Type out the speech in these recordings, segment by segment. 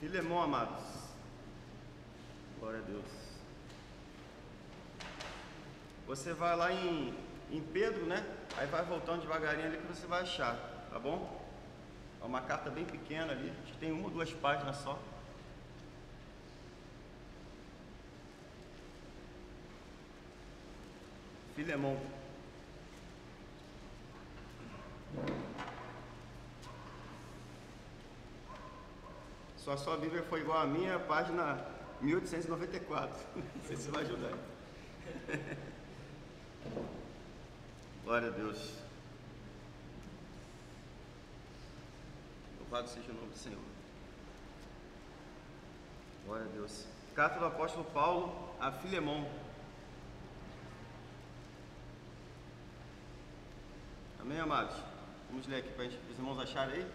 Filemão, amados. Glória a Deus. Você vai lá em Pedro, né? Aí vai voltando devagarinho ali que você vai achar, tá bom? É uma carta bem pequena ali, acho que tem uma ou duas páginas só. Filemão. Sua Bíblia foi igual a minha, página 1894. Não sei se vai ajudar. Glória a Deus. Louvado seja o nome do Senhor. Glória a Deus. Carta do apóstolo Paulo a Filemão. Amém, amados? Vamos ler aqui para os irmãos acharem aí.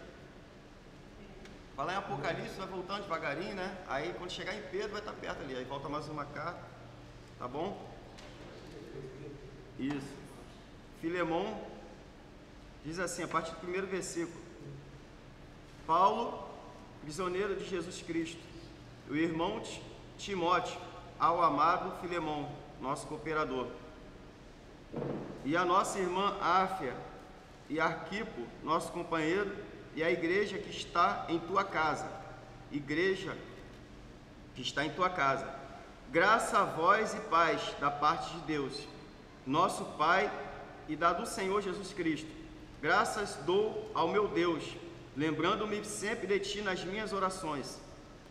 Falar em Apocalipse, vai voltando devagarinho, né? Aí quando chegar em Pedro vai estar perto ali. Aí volta mais uma carta. Tá bom? Isso. Filemão diz assim, a partir do primeiro versículo: Paulo, prisioneiro de Jesus Cristo, o irmão Timóteo, ao amado Filemão, nosso cooperador, e a nossa irmã Áfia e Arquipo, nosso companheiro, e a igreja que está em tua casa, graça a vós e paz da parte de Deus, nosso Pai, e da do Senhor Jesus Cristo. Graças dou ao meu Deus, lembrando-me sempre de ti nas minhas orações,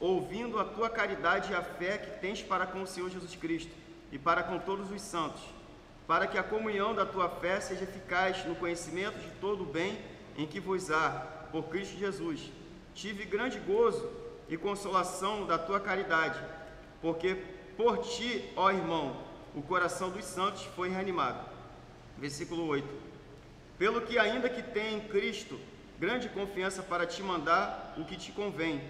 ouvindo a tua caridade e a fé que tens para com o Senhor Jesus Cristo e para com todos os santos, para que a comunhão da tua fé seja eficaz no conhecimento de todo o bem em que vos há por Cristo Jesus. Tive grande gozo e consolação da tua caridade, porque por ti, ó irmão, o coração dos santos foi reanimado. Versículo 8. Pelo que ainda que tenha em Cristo grande confiança para te mandar o que te convém,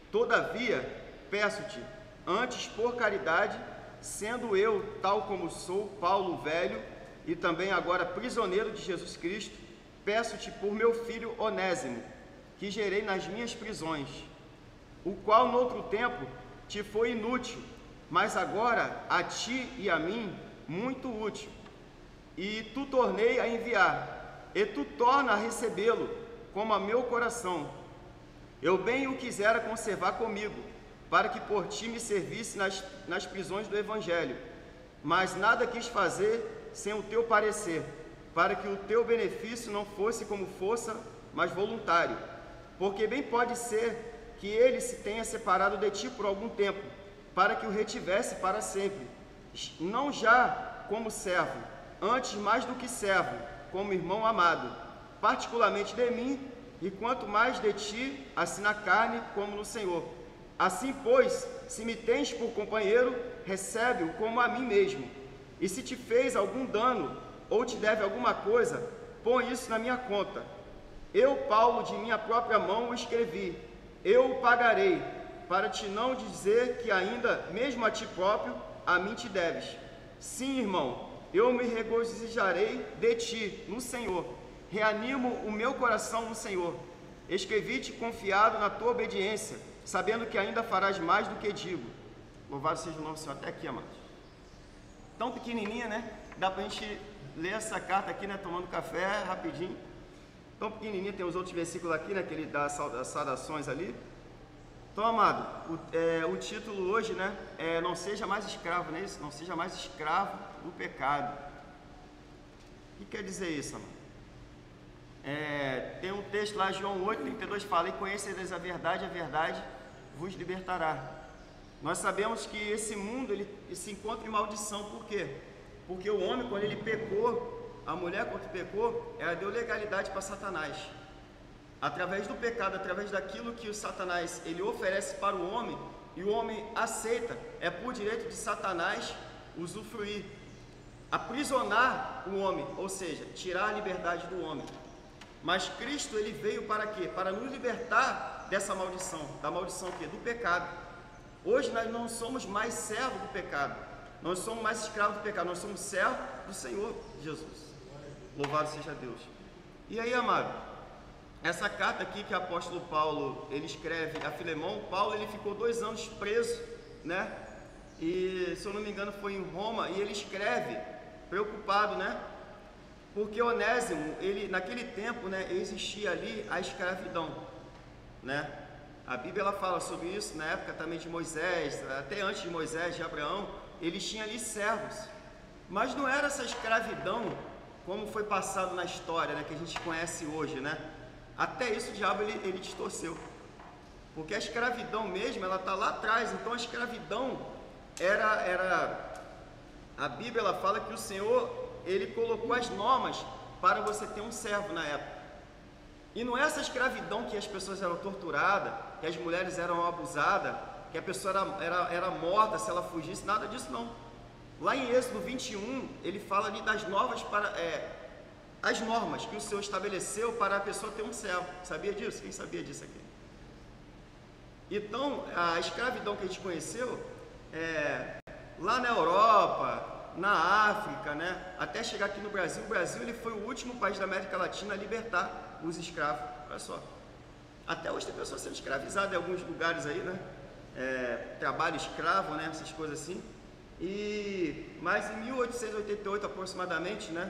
todavia peço-te, antes por caridade, sendo eu, tal como sou, Paulo velho, e também agora prisioneiro de Jesus Cristo, peço-te por meu filho Onésimo, que gerei nas minhas prisões, o qual noutro tempo te foi inútil, mas agora a ti e a mim muito útil. E tu tornei a enviar, e tu torna a recebê-lo, como a meu coração. Eu bem o quisera conservar comigo, para que por ti me servisse nas prisões do Evangelho, mas nada quis fazer sem o teu parecer, para que o teu benefício não fosse como força, mas voluntário, porque bem pode ser que ele se tenha separado de ti por algum tempo, para que o retivesse para sempre, não já como servo, antes mais do que servo, como irmão amado, particularmente de mim, e quanto mais de ti, assim na carne como no Senhor. Assim, pois, se me tens por companheiro, recebe-o como a mim mesmo, e se te fez algum dano, ou te deve alguma coisa, põe isso na minha conta. Eu, Paulo, de minha própria mão o escrevi, eu o pagarei, para te não dizer que ainda, mesmo a ti próprio, a mim te deves. Sim, irmão, eu me regozijarei de ti, no Senhor, reanimo o meu coração no Senhor. Escrevi-te confiado na tua obediência, sabendo que ainda farás mais do que digo. Louvado seja o nome do Senhor. Até aqui, amados. Tão pequenininha, né? Dá pra gente ler essa carta aqui, né? Tomando café, rapidinho. Tão pequenininha, tem os outros versículos aqui, né? Que ele dá as saudações ali. Então, amado, o título hoje, né? É não seja mais escravo, não é isso? Não seja mais escravo do pecado. O que quer dizer isso, amado? Tem um texto lá, João 8:32, fala: e conhecereis a verdade vos libertará. Nós sabemos que esse mundo ele se encontra em maldição. Por quê? Porque o homem, quando ele pecou, a mulher, quando pecou, ela deu legalidade para Satanás. Através do pecado, através daquilo que o Satanás ele oferece para o homem, e o homem aceita, é por direito de Satanás usufruir, aprisionar o homem, ou seja, tirar a liberdade do homem. Mas Cristo ele veio para quê? Para nos libertar dessa maldição. Da maldição o quê? Do pecado. Hoje nós não somos mais servos do pecado, nós somos mais escravos do pecado, nós somos servos do Senhor Jesus. Louvado seja Deus. E aí, amado, essa carta aqui que o apóstolo Paulo ele escreve a Filemão, Paulo ele ficou 2 anos preso, né? E se eu não me engano foi em Roma, e ele escreve preocupado, né? Porque Onésimo, ele naquele tempo, né, existia ali a escravidão, né? A Bíblia ela fala sobre isso na época também de Moisés, até antes de Moisés, de Abraão, eles tinham ali servos. Mas não era essa escravidão como foi passado na história, né, que a gente conhece hoje, né? Até isso o diabo ele distorceu. Porque a escravidão mesmo, ela está lá atrás. Então a escravidão a Bíblia ela fala que o Senhor ele colocou as normas para você ter um servo na época. E não é essa escravidão que as pessoas eram torturadas, que as mulheres eram abusadas, que a pessoa era morta se ela fugisse, nada disso não. Lá em Êxodo 21, ele fala ali das as normas que o Senhor estabeleceu para a pessoa ter um servo. Sabia disso? Quem sabia disso aqui? Então, a escravidão que a gente conheceu, lá na Europa, na África, né? Até chegar aqui no Brasil. O Brasil ele foi o último país da América Latina a libertar os escravos. Olha só. Até hoje tem pessoas sendo escravizadas em alguns lugares aí, né? Trabalho escravo, né? Essas coisas assim. Mas em 1888 aproximadamente, né?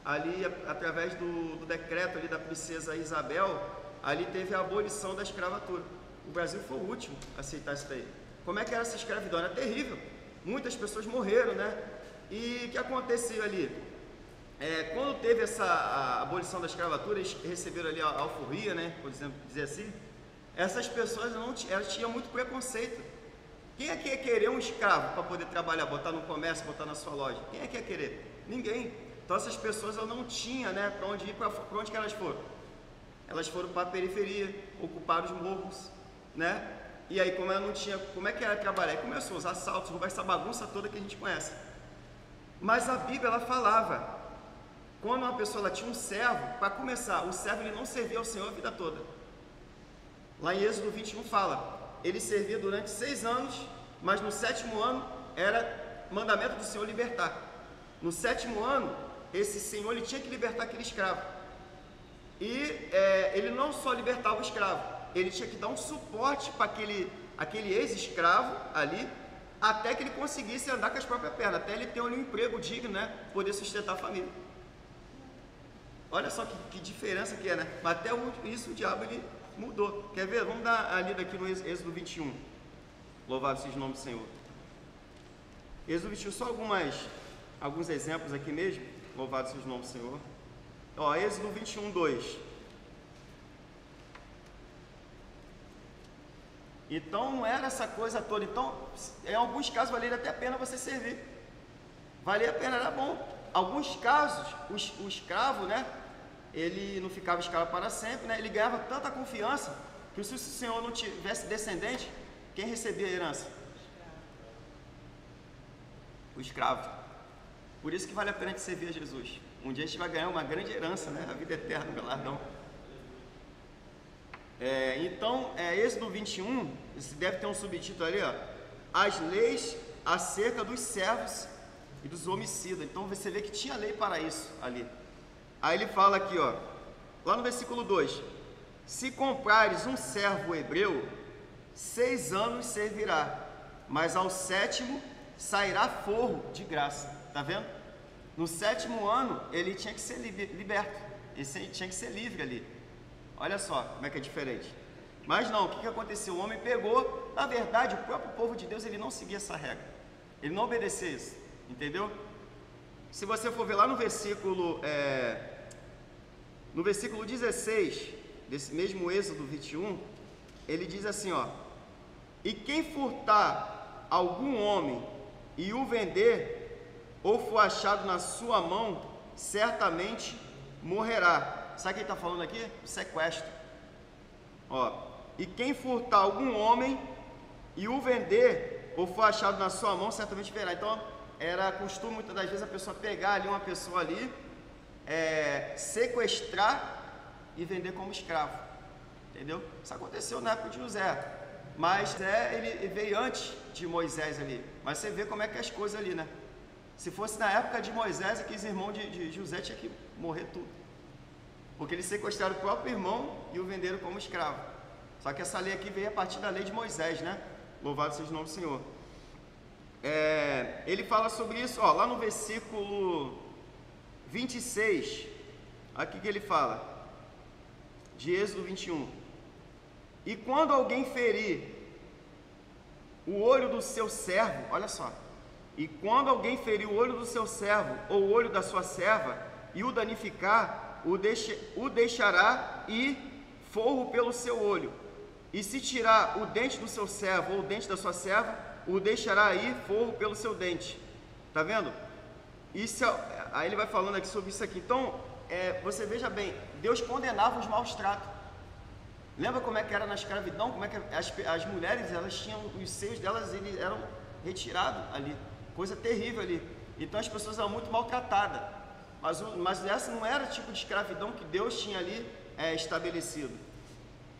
Ali através do decreto ali da princesa Isabel, ali teve a abolição da escravatura. O Brasil foi o último a aceitar isso daí. Como é que era essa escravidão? Era terrível. Muitas pessoas morreram, né? E o que aconteceu ali? Quando teve a abolição da escravatura, eles receberam ali a alforria, né? Por exemplo, dizer assim. Essas pessoas elas tinham muito preconceito. Quem é que ia querer um escravo para poder trabalhar, botar no comércio, botar na sua loja? Quem é que ia querer? Ninguém. Então essas pessoas não tinham, né? Para onde ir, para onde que elas foram? Elas foram para a periferia, ocupar os morros, né? E aí, como ela não tinha, como é que era trabalhar? Aí começou os assaltos, essa bagunça toda que a gente conhece. Mas a Bíblia, ela falava, quando uma pessoa ela tinha um servo, para começar, o servo ele não servia ao Senhor a vida toda. Lá em Êxodo 21 fala, ele servia durante 6 anos, mas no 7º ano era mandamento do Senhor libertar. No 7º ano, esse Senhor ele tinha que libertar aquele escravo. E ele não só libertava o escravo, ele tinha que dar um suporte para aquele ex-escravo ali, até que ele conseguisse andar com as próprias pernas, até ele ter um emprego digno, né, poder sustentar a família. Olha só que diferença que é, né? Mas até isso o diabo ele mudou. Quer ver? Vamos dar a lida aqui no Êxodo 21. Louvado seja o nome do Senhor. Êxodo 21, só alguns exemplos aqui mesmo. Louvado seja o nome do Senhor. Ó, Êxodo 21, 2. Então não era essa coisa toda. Então, em alguns casos valia até a pena você servir. Valia a pena, era bom. Alguns casos, o escravo, né? Ele não ficava escravo para sempre, né? Ele ganhava tanta confiança que se o Senhor não tivesse descendente, quem recebia a herança? O escravo. Por isso que vale a pena de servir a Jesus. Um dia a gente vai ganhar uma grande herança, né? A vida eterna, o galardão. Então, Êxodo 21, você deve ter um subtítulo ali, ó, as leis acerca dos servos e dos homicidas. Então você vê que tinha lei para isso ali. Aí ele fala aqui, ó, lá no versículo 2: se comprares um servo hebreu, 6 anos servirá, mas ao 7º sairá forro de graça. Tá vendo? No 7º ano ele tinha que ser liberto, ele tinha que ser livre ali. Olha só como é que é diferente. Mas não, o que aconteceu? O homem pegou, na verdade, o próprio povo de Deus, ele não seguia essa regra. Ele não obedecia isso, entendeu? Se você for ver lá no versículo 16, desse mesmo Êxodo 21, ele diz assim, ó, e quem furtar algum homem e o vender, ou for achado na sua mão, certamente morrerá. Sabe o que ele está falando aqui? O sequestro. Ó, e quem furtar algum homem e o vender, ou for achado na sua mão, certamente verá. Então, era costume muitas das vezes a pessoa pegar ali uma pessoa ali, sequestrar e vender como escravo. Entendeu? Isso aconteceu na época de José. Mas ele veio antes de Moisés ali. Mas você vê como é que é as coisas ali, né? Se fosse na época de Moisés, aqueles irmãos de José tinham que morrer tudo. porque eles sequestraram o próprio irmão e o venderam como escravo. Só que essa lei aqui veio a partir da lei de Moisés, né? Louvado seja o nome do Senhor. Ele fala sobre isso, ó, lá no versículo 26, aqui que ele fala, de Êxodo 21. E quando alguém ferir o olho do seu servo, olha só, e quando alguém ferir o olho do seu servo ou o olho da sua serva e o danificar, o deixará ir forro pelo seu olho. E se tirar o dente do seu servo ou o dente da sua serva, o deixará ir forro pelo seu dente. Tá vendo? Isso, aí ele vai falando aqui sobre isso aqui. Então, você veja bem, Deus condenava os maus tratos. Lembra como é que era na escravidão? Como é que as mulheres, elas tinham, os seios delas, eles eram retirados ali. Coisa terrível ali. Então as pessoas eram muito maltratadas. Mas essa não era o tipo de escravidão que Deus tinha ali estabelecido.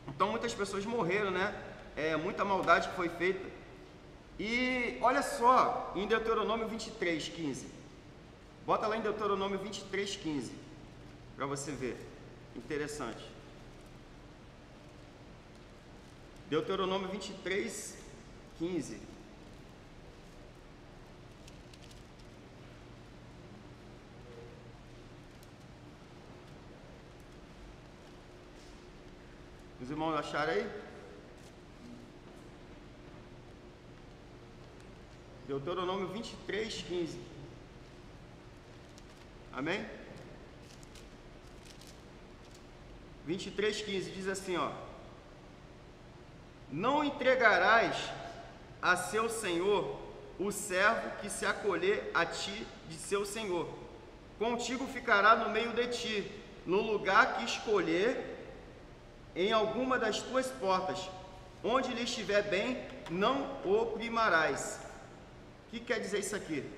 Então muitas pessoas morreram, né? Muita maldade que foi feita. E olha só, em Deuteronômio 23, 15. Bota lá em Deuteronômio 23, 15. Para você ver. Interessante. Deuteronômio 23, 15. Os irmãos acharam aí? Deuteronômio 23, 15. Amém? 23, 15 diz assim, ó: não entregarás a seu senhor o servo que se acolher a ti de seu senhor. Contigo ficará no meio de ti, no lugar que escolher, em alguma das tuas portas, onde lhe estiver bem, não o primarás. O que quer dizer isso aqui?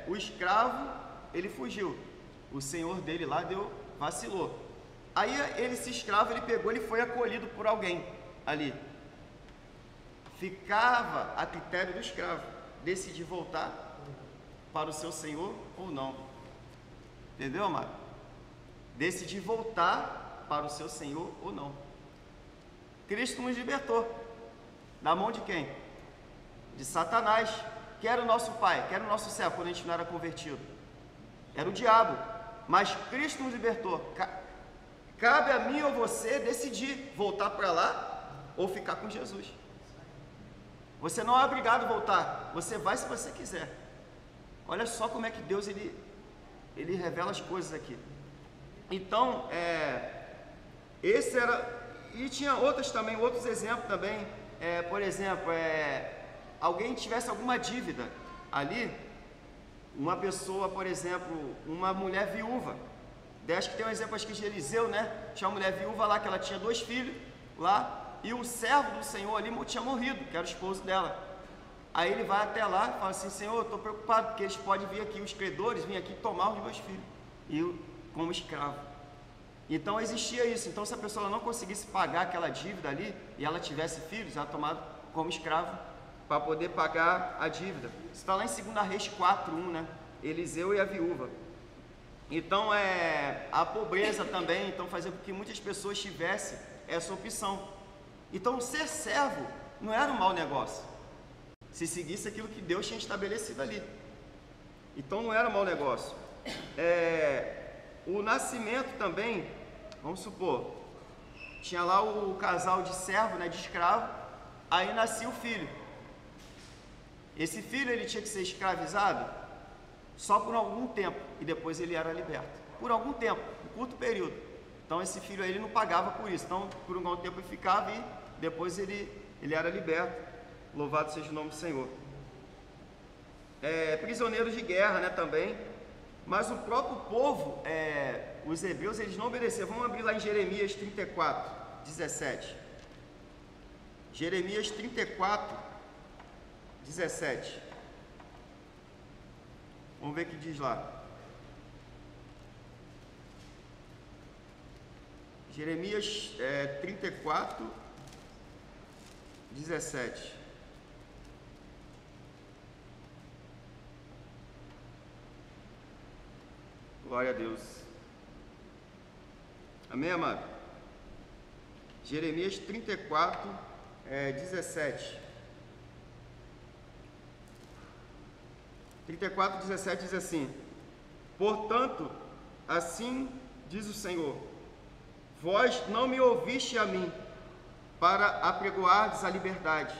O escravo, ele fugiu, o senhor dele lá vacilou. Aí esse escravo, ele pegou, ele foi acolhido por alguém ali. Ficava a critério do escravo decidir voltar para o seu senhor ou não. Entendeu, amado? Decidir voltar para o seu senhor ou não. Cristo nos libertou da mão de quem? De Satanás, que era o nosso pai, que era o nosso servo quando a gente não era convertido. Era o diabo. Mas Cristo nos libertou. Cabe a mim ou você decidir voltar para lá ou ficar com Jesus. Você não é obrigado a voltar. Você vai se você quiser. Olha só como é que Deus ele revela as coisas aqui. Então, esse era... E tinha outros também, outros exemplos também. Por exemplo, alguém tivesse alguma dívida ali, uma pessoa, por exemplo, uma mulher viúva. Acho que tem um exemplo aqui de Eliseu, né? Tinha uma mulher viúva lá, que ela tinha 2 filhos lá, e o servo do Senhor ali tinha morrido, que era o esposo dela. Aí ele vai até lá e fala assim: Senhor, eu estou preocupado, porque eles podem vir aqui, os credores, vir aqui tomar os meus filhos, e eu, como escravo. Então existia isso. Então, se a pessoa não conseguisse pagar aquela dívida ali, e ela tivesse filhos, ela tomava como escravo para poder pagar a dívida. Isso está lá em 2 Reis 4:1, né? Eliseu e a viúva. Então, a pobreza também, então, fazia com que muitas pessoas tivessem essa opção. Então, ser servo não era um mau negócio, se seguisse aquilo que Deus tinha estabelecido ali. Então, não era um mau negócio. O nascimento também, vamos supor, tinha lá o casal de servo, né, de escravo, aí nascia o filho. Esse filho, ele tinha que ser escravizado só por algum tempo, e depois ele era liberto. Por algum tempo, um curto período. Então esse filho aí, ele não pagava por isso. Então por um bom tempo ele ficava e depois ele era liberto. Louvado seja o nome do Senhor. Prisioneiros de guerra, né, também. Mas o próprio povo, os hebreus, eles não obedeceram. Vamos abrir lá em Jeremias 34, 17. Jeremias 34, 17. Vamos ver o que diz lá. Jeremias 34, 17. Glória a Deus. Amém, amado? Jeremias 34, 17. 34, 17 diz assim: portanto, assim diz o Senhor, vós não me ouviste a mim, para apregoardes a liberdade,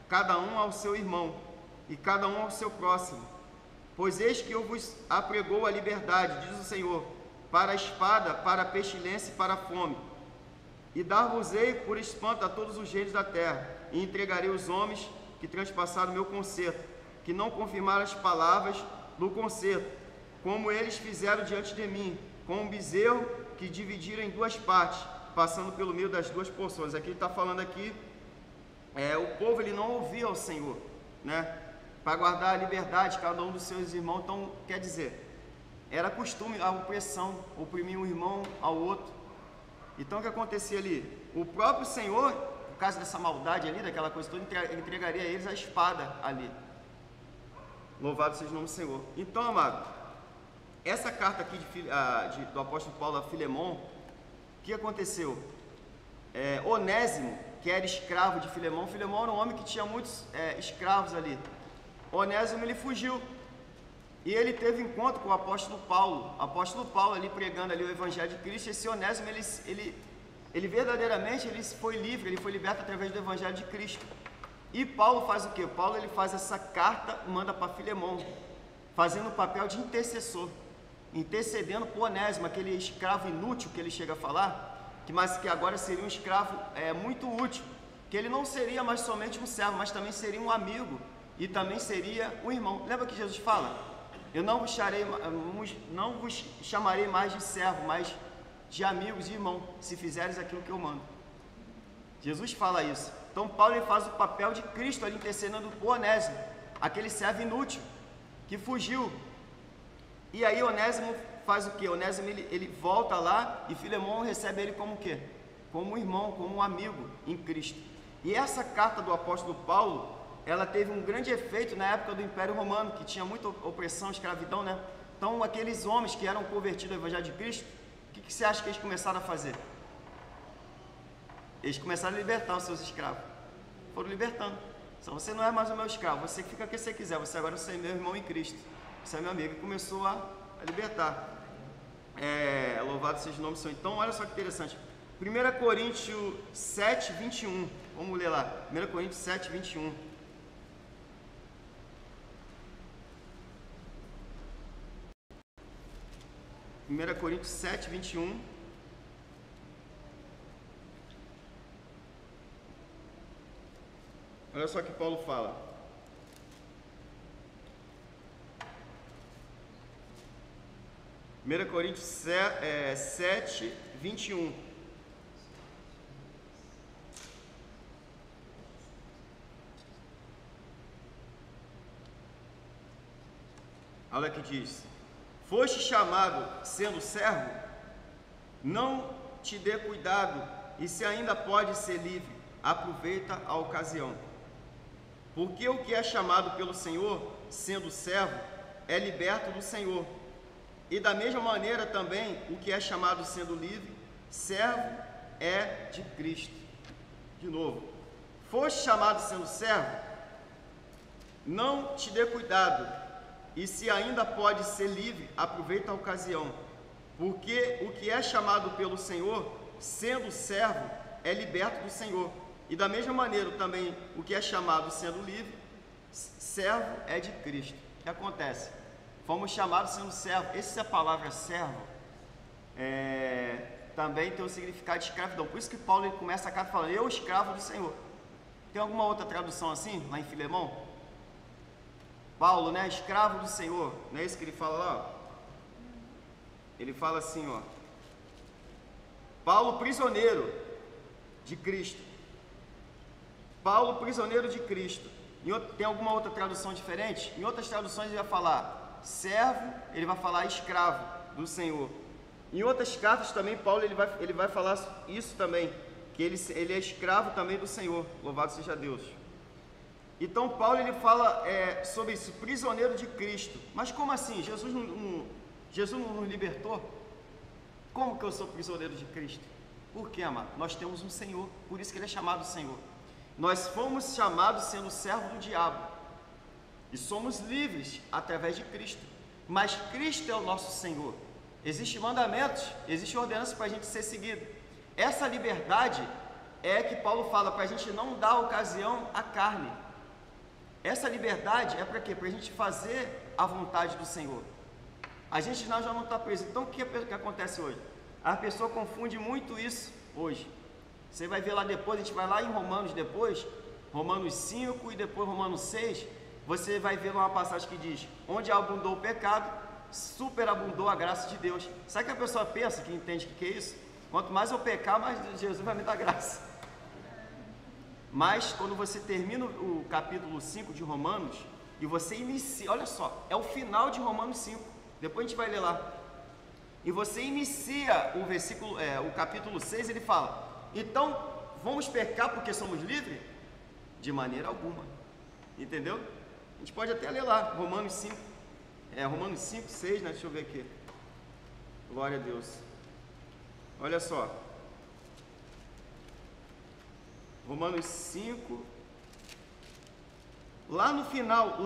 cada um ao seu irmão, e cada um ao seu próximo. Pois eis que eu vos apregou a liberdade, diz o Senhor, para a espada, para a pestilência e para a fome. E dar-vos-ei por espanto a todos os reis da terra, e entregarei os homens que transpassaram o meu concerto, que não confirmaram as palavras do concerto, como eles fizeram diante de mim, com um bezerro que dividiram em duas partes, passando pelo meio das duas porções. Aqui ele está falando aqui, o povo ele não ouvia ao Senhor, né? Para guardar a liberdade, cada um dos seus irmãos. Então, quer dizer, era costume a opressão, oprimir um irmão ao outro. Então, o que acontecia ali? O próprio Senhor, por causa dessa maldade ali, daquela coisa toda, entregaria a eles a espada ali. Louvado seja o nome do Senhor. Então, amado, essa carta aqui do apóstolo Paulo a Filemon, o que aconteceu? Onésimo, que era escravo de Filemon, Filemon era um homem que tinha muitos escravos ali. Onésimo, ele fugiu, e ele teve encontro com o apóstolo Paulo ali pregando ali o evangelho de Cristo. Esse Onésimo, ele verdadeiramente ele foi livre, ele foi liberto através do evangelho de Cristo. E Paulo faz o quê? Paulo ele faz essa carta, manda para Filemon, fazendo o papel de intercessor, intercedendo por Onésimo, aquele escravo inútil que ele chega a falar, mas que agora seria um escravo muito útil, que ele não seria mais somente um servo, mas também seria um amigo, e também seria um irmão. Lembra que Jesus fala? Eu não vos chamarei mais de servo, mas de amigos e irmão, se fizeres aquilo que eu mando. Jesus fala isso. Então Paulo ele faz o papel de Cristo ali intercedendo por Onésimo, aquele servo inútil que fugiu. E aí Onésimo faz o quê? Onésimo ele volta lá e Filemon recebe ele como o quê? Como um irmão, como um amigo em Cristo. E essa carta do apóstolo Paulo, ela teve um grande efeito na época do Império Romano, que tinha muita opressão, escravidão, né? Então aqueles homens que eram convertidos ao Evangelho de Cristo, o que você acha que eles começaram a fazer? Eles começaram a libertar os seus escravos. Foram libertando. Então, você não é mais o meu escravo, você fica o que você quiser, você agora é meu irmão em Cristo, você é meu amigo. E começou a libertar. Louvado seja o nome do Senhor. Então, olha só que interessante. 1 Coríntios 7, 21. Vamos ler lá. 1 Coríntios 7, 21. Primeira Coríntios 7, 21. Olha só o que Paulo fala. Primeira Coríntios 7, 21. Olha o que diz: foste chamado sendo servo? Não te dê cuidado, e se ainda pode ser livre, aproveita a ocasião. Porque o que é chamado pelo Senhor, sendo servo, é liberto do Senhor. E da mesma maneira também, o que é chamado sendo livre, servo é de Cristo. De novo, foste chamado sendo servo? Não te dê cuidado, e se ainda pode ser livre, aproveita a ocasião. Porque o que é chamado pelo Senhor, sendo servo, é liberto do Senhor. E da mesma maneira também, o que é chamado sendo livre, servo é de Cristo. O que acontece? Fomos chamados sendo servo. Essa palavra servo também tem o significado de escravidão. Por isso que Paulo ele começa a carta falando, eu escravo do Senhor. Tem alguma outra tradução assim, lá em Filemon? Paulo, né, escravo do Senhor. Não é isso que ele fala lá? Ele fala assim, ó. Paulo, prisioneiro de Cristo. Paulo, prisioneiro de Cristo. Tem alguma outra tradução diferente? Em outras traduções ele vai falar servo, ele vai falar escravo do Senhor. Em outras cartas também Paulo ele vai falar isso também, que ele é escravo também do Senhor. Louvado seja Deus. Então Paulo ele fala sobre isso, prisioneiro de Cristo. Mas como assim? Jesus não nos libertou? Como que eu sou prisioneiro de Cristo? Por quê, amado? Nós temos um Senhor, por isso que Ele é chamado Senhor. Nós fomos chamados sendo servo do diabo e somos livres através de Cristo, mas Cristo é o nosso Senhor. Existem mandamentos, existem ordenanças para a gente ser seguido. Essa liberdade é que Paulo fala para a gente não dar ocasião à carne. Essa liberdade é para quê? Para a gente fazer a vontade do Senhor. A gente já não está preso. Então o que acontece hoje? A pessoa confunde muito isso hoje. Você vai ver lá depois, a gente vai lá em Romanos depois, Romanos 5 e depois Romanos 6, você vai ver uma passagem que diz: onde abundou o pecado, superabundou a graça de Deus. Sabe que a pessoa pensa, que entende o que é isso? Quanto mais eu pecar, mais Jesus vai me dar graça. Mas quando você termina o capítulo 5 de Romanos, e você inicia, olha só, é o final de Romanos 5, depois a gente vai ler lá. E você inicia o versículo, o capítulo 6, ele fala: então, vamos pecar porque somos livres? De maneira alguma. Entendeu? A gente pode até ler lá, Romanos 5. Romanos 5, 6, né? Deixa eu ver aqui. Glória a Deus. Olha só. Romanos 5. Lá no final,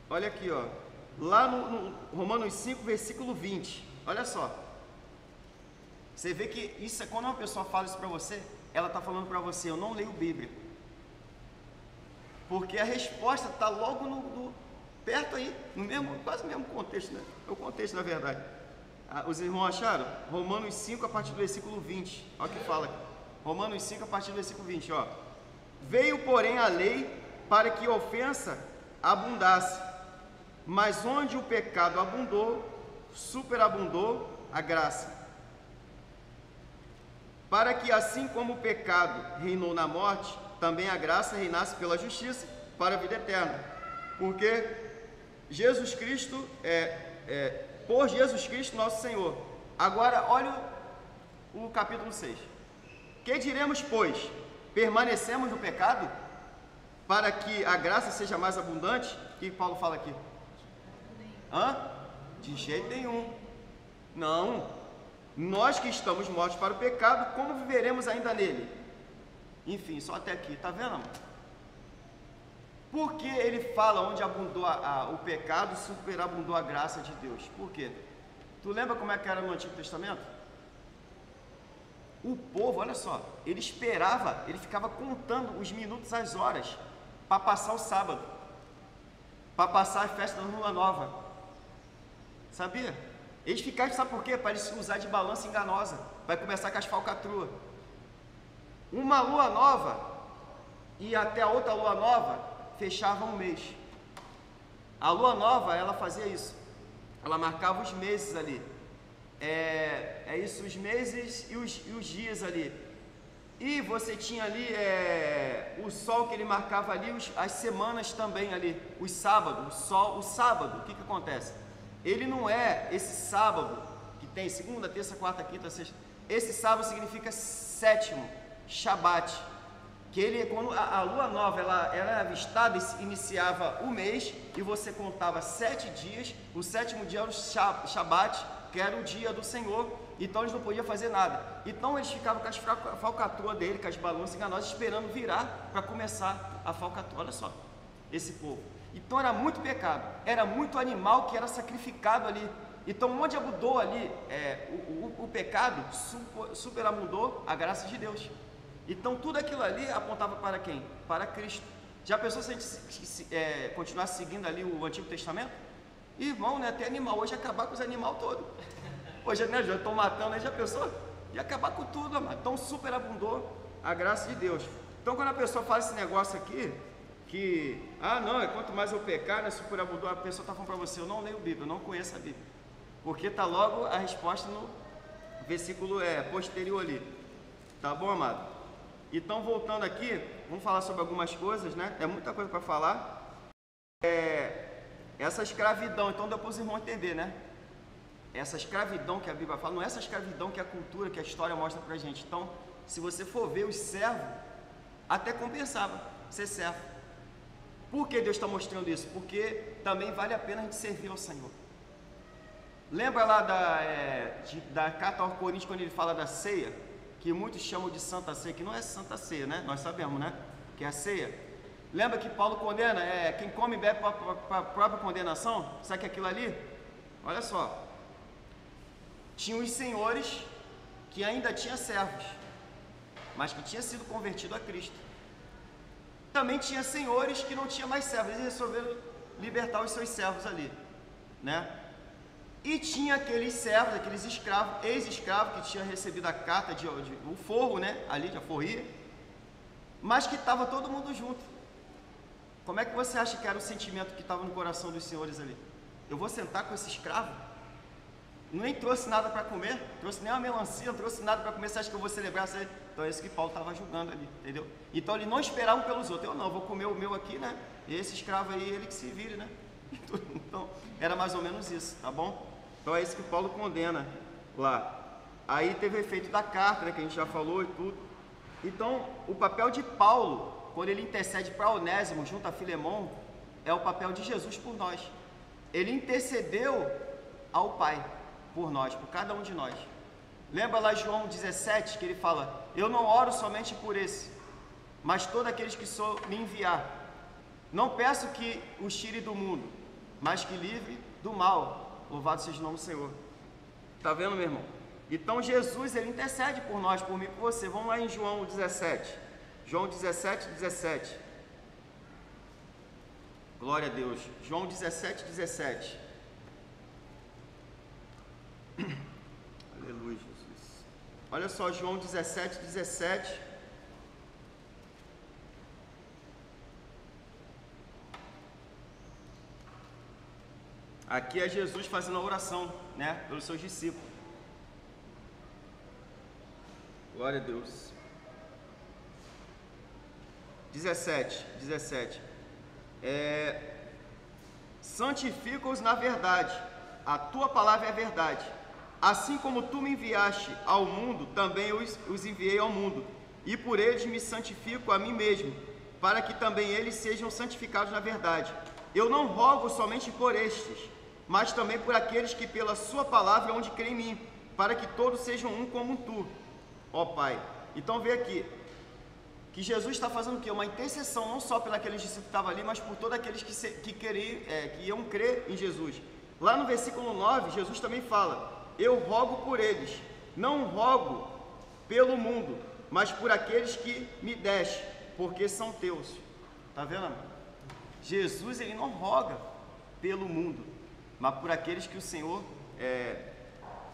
olha aqui, ó. Lá no Romanos 5, versículo 20. Olha só. Você vê que isso é quando uma pessoa fala isso para você, ela está falando para você: eu não leio Bíblia. Porque a resposta está logo perto aí, quase no mesmo contexto, né? É o contexto, na verdade. Os irmãos acharam? Romanos 5, a partir do versículo 20. Olha o que fala aqui. Romanos 5, a partir do versículo 20, ó. Veio, porém, a lei para que a ofensa abundasse, mas onde o pecado abundou, superabundou a graça. Para que, assim como o pecado reinou na morte, também a graça reinasse pela justiça para a vida eterna. Porque Jesus Cristo por Jesus Cristo nosso Senhor. Agora, olha o capítulo 6. Que diremos, pois? Permanecemos no pecado para que a graça seja mais abundante? O que Paulo fala aqui? De jeito nenhum. Não. Nós que estamos mortos para o pecado, como viveremos ainda nele? Enfim, só até aqui, tá vendo, amor? Por que ele fala onde abundou o pecado, superabundou a graça de Deus? Por quê? Tu lembra como é que era no Antigo Testamento? O povo, olha só, ele esperava, ele ficava contando os minutos, as horas, para passar o sábado, para passar a festa da lua nova. Sabia? Eles ficavam, sabe por quê? Para eles usar de balança enganosa, vai começar com as falcatruas. Uma lua nova e até a outra lua nova fechava um mês. A lua nova, ela fazia isso, ela marcava os meses ali, os meses e os dias ali. E você tinha ali o sol que ele marcava ali, as semanas também ali, os sábados, o sábado, o que acontece? Ele não é esse sábado que tem segunda, terça, quarta, quinta, sexta. Esse sábado significa sétimo, Shabat, que ele, quando a lua nova ela era avistada, iniciava o mês e você contava 7 dias. O sétimo dia era o Shabat, que era o dia do Senhor. Então eles não podiam fazer nada. Então eles ficavam com as falcatruas dele, com as balanças enganosas, esperando virar para começar a falcatrua. Olha só, esse povo. Então era muito pecado, era muito animal que era sacrificado ali. Então onde abundou ali o pecado, superabundou a graça de Deus. Então tudo aquilo ali apontava para quem? Para Cristo. Já pensou se a gente continuasse seguindo ali o Antigo Testamento? Irmão, né, até animal, hoje ia acabar com os animais todos. Hoje, né, já estão matando, aí já pensou? Ia acabar com tudo, amado. Então superabundou a graça de Deus. Então quando a pessoa fala esse negócio aqui, que, não, quanto mais eu pecar, né, superabundou, a pessoa está falando para você: eu não leio Bíblia, eu não conheço a Bíblia. Porque está logo a resposta no versículo posterior ali. Tá bom, amado? Então, voltando aqui, vamos falar sobre algumas coisas, né? É muita coisa para falar. Essa escravidão, então depois os irmãos entender, né? Essa escravidão que a Bíblia fala, não é essa escravidão que a cultura, que a história mostra pra gente. Então, se você for ver os servos, até compensava ser servo. Por que Deus está mostrando isso? Porque também vale a pena a gente servir ao Senhor. Lembra lá da carta aos Coríntios, quando ele fala da ceia, que muitos chamam de Santa Ceia, que não é Santa Ceia, né? Nós sabemos, né? Que é a ceia. Lembra que Paulo condena, quem come e bebe para a própria condenação? Sabe que aquilo ali? Olha só. Tinha os senhores que ainda tinham servos, mas que tinha sido convertido a Cristo. Também tinha senhores que não tinham mais servos, eles resolveram libertar os seus servos ali, né? E tinha aqueles servos, aqueles escravos, ex-escravos que tinham recebido a carta o forro, né? Ali de alforria, mas que estava todo mundo junto. Como é que você acha que era o sentimento que estava no coração dos senhores ali? Eu vou sentar com esse escravo? Nem trouxe nada para comer, trouxe nem uma melancia, não trouxe nada para comer, você acha que eu vou celebrar? Então é isso que Paulo estava julgando ali, entendeu? Então ele não esperava um pelos outros, eu não, vou comer o meu aqui, né? E esse escravo aí, ele que se vire, né? Então, era mais ou menos isso, tá bom? Então é isso que Paulo condena lá. Aí teve o efeito da carta, né, que a gente já falou e tudo. Então, o papel de Paulo, quando ele intercede para Onésimo junto a Filemão, é o papel de Jesus por nós. Ele intercedeu ao Pai por nós, por cada um de nós. Lembra lá João 17, que ele fala: eu não oro somente por esse, mas todos aqueles que me enviar. Não peço que os tire do mundo, mas que livre do mal. Louvado seja o nome do Senhor. Tá vendo, meu irmão? Então Jesus, ele intercede por nós, por mim, por você. Vamos lá em João 17. João 17, 17. Glória a Deus. João 17, 17. Aleluia, Jesus. Olha só, João 17, 17. Aqui é Jesus fazendo a oração, né, pelos seus discípulos. Glória a Deus. 17. Santifica-os na verdade, a tua palavra é a verdade. Assim como tu me enviaste ao mundo, também os enviei ao mundo. E por eles me santifico a mim mesmo, para que também eles sejam santificados na verdade. Eu não rogo somente por estes, mas também por aqueles que pela sua palavra hão de crer em mim, para que todos sejam um como tu, ó Pai. Então vê aqui, que Jesus está fazendo o quê? Uma intercessão, não só pelos discípulos que estavam ali, mas por todos aqueles que iam crer em Jesus. Lá no versículo 9, Jesus também fala: eu rogo por eles, não rogo pelo mundo, mas por aqueles que me deste, porque são teus. Está vendo, amor? Jesus, ele não roga pelo mundo, mas por aqueles que o Senhor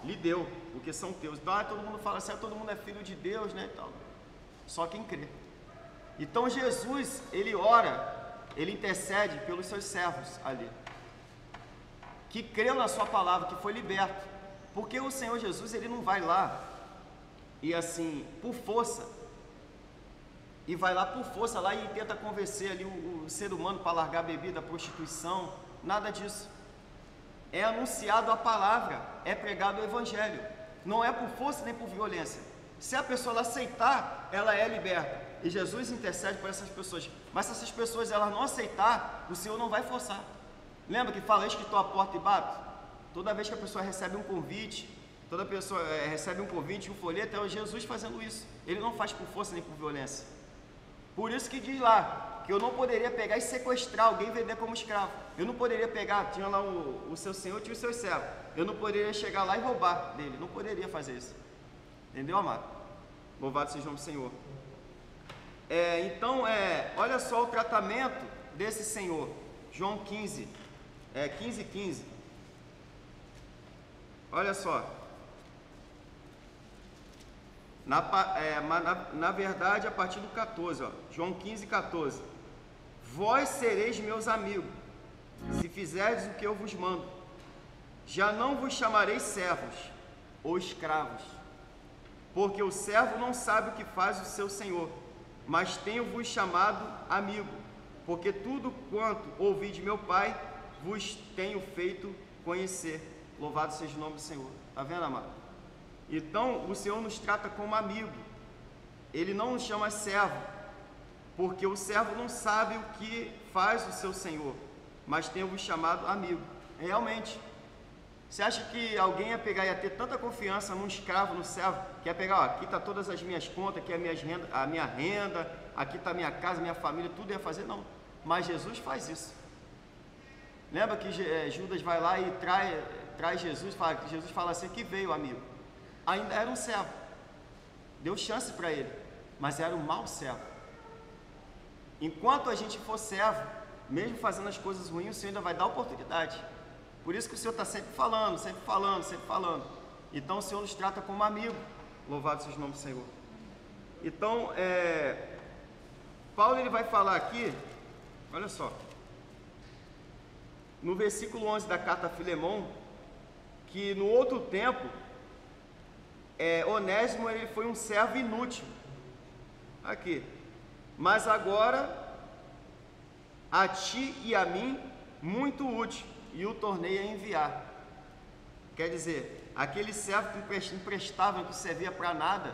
lhe deu, porque são teus. Então, todo mundo fala assim, todo mundo é filho de Deus, né? Então, só quem crê. Então, Jesus, ele ora, ele intercede pelos seus servos ali, que creu na sua palavra, que foi liberto. Porque o Senhor Jesus, ele não vai lá e assim, por força, e vai lá por força lá e tenta convencer ali o ser humano para largar a bebida, a prostituição, nada disso. É anunciado a palavra, é pregado o evangelho, não é por força nem por violência. Se a pessoa aceitar, ela é liberta, e Jesus intercede por essas pessoas. Mas se essas pessoas elas não aceitar, o Senhor não vai forçar. Lembra que fala, eis que estou à porta e bato? Toda vez que a pessoa recebe um convite, um folheto, é Jesus fazendo isso. Ele não faz por força nem por violência. Por isso que diz lá, que eu não poderia pegar e sequestrar alguém e vender como escravo. Eu não poderia pegar, tinha lá o seu senhor, tinha o seu servo. Eu não poderia chegar lá e roubar dele, não poderia fazer isso. Entendeu, amado? Louvado seja o nome do Senhor. Então, olha só o tratamento desse Senhor. João 15, 15. Olha só. Na verdade, a partir do 14, ó, João 15, 14. Vós sereis meus amigos, se fizerdes o que eu vos mando. Já não vos chamarei servos ou escravos, porque o servo não sabe o que faz o seu senhor, mas tenho-vos chamado amigo, porque tudo quanto ouvi de meu Pai, vos tenho feito conhecer. Louvado seja o nome do Senhor. Está vendo, amado? Então, o Senhor nos trata como amigo. Ele não nos chama servo, porque o servo não sabe o que faz o seu senhor, mas tenho-vos chamado amigo. Realmente, Você acha que alguém ia pegar, ia ter tanta confiança num escravo, no servo, que ia pegar, ó, aqui está todas as minhas contas, aqui é a minha renda, aqui está a minha casa, minha família, tudo ia fazer? Não. Mas Jesus faz isso. Lembra que Judas vai lá e traz Jesus, Jesus fala assim, que veio, amigo. Ainda era um servo. Deu chance para ele, mas era um mau servo. Enquanto a gente for servo, mesmo fazendo as coisas ruins, o Senhor ainda vai dar oportunidade. Por isso que o Senhor está sempre falando, sempre falando, sempre falando. Então o Senhor nos trata como amigo. Louvado seja o nome do Senhor. Então, Paulo ele vai falar aqui, olha só, no versículo 11 da carta a Filemão, que no outro tempo, Onésimo ele foi um servo inútil. Aqui. Mas agora, a ti e a mim, muito útil, e o tornei a enviar. Quer dizer, aquele servo que emprestava, que não servia para nada,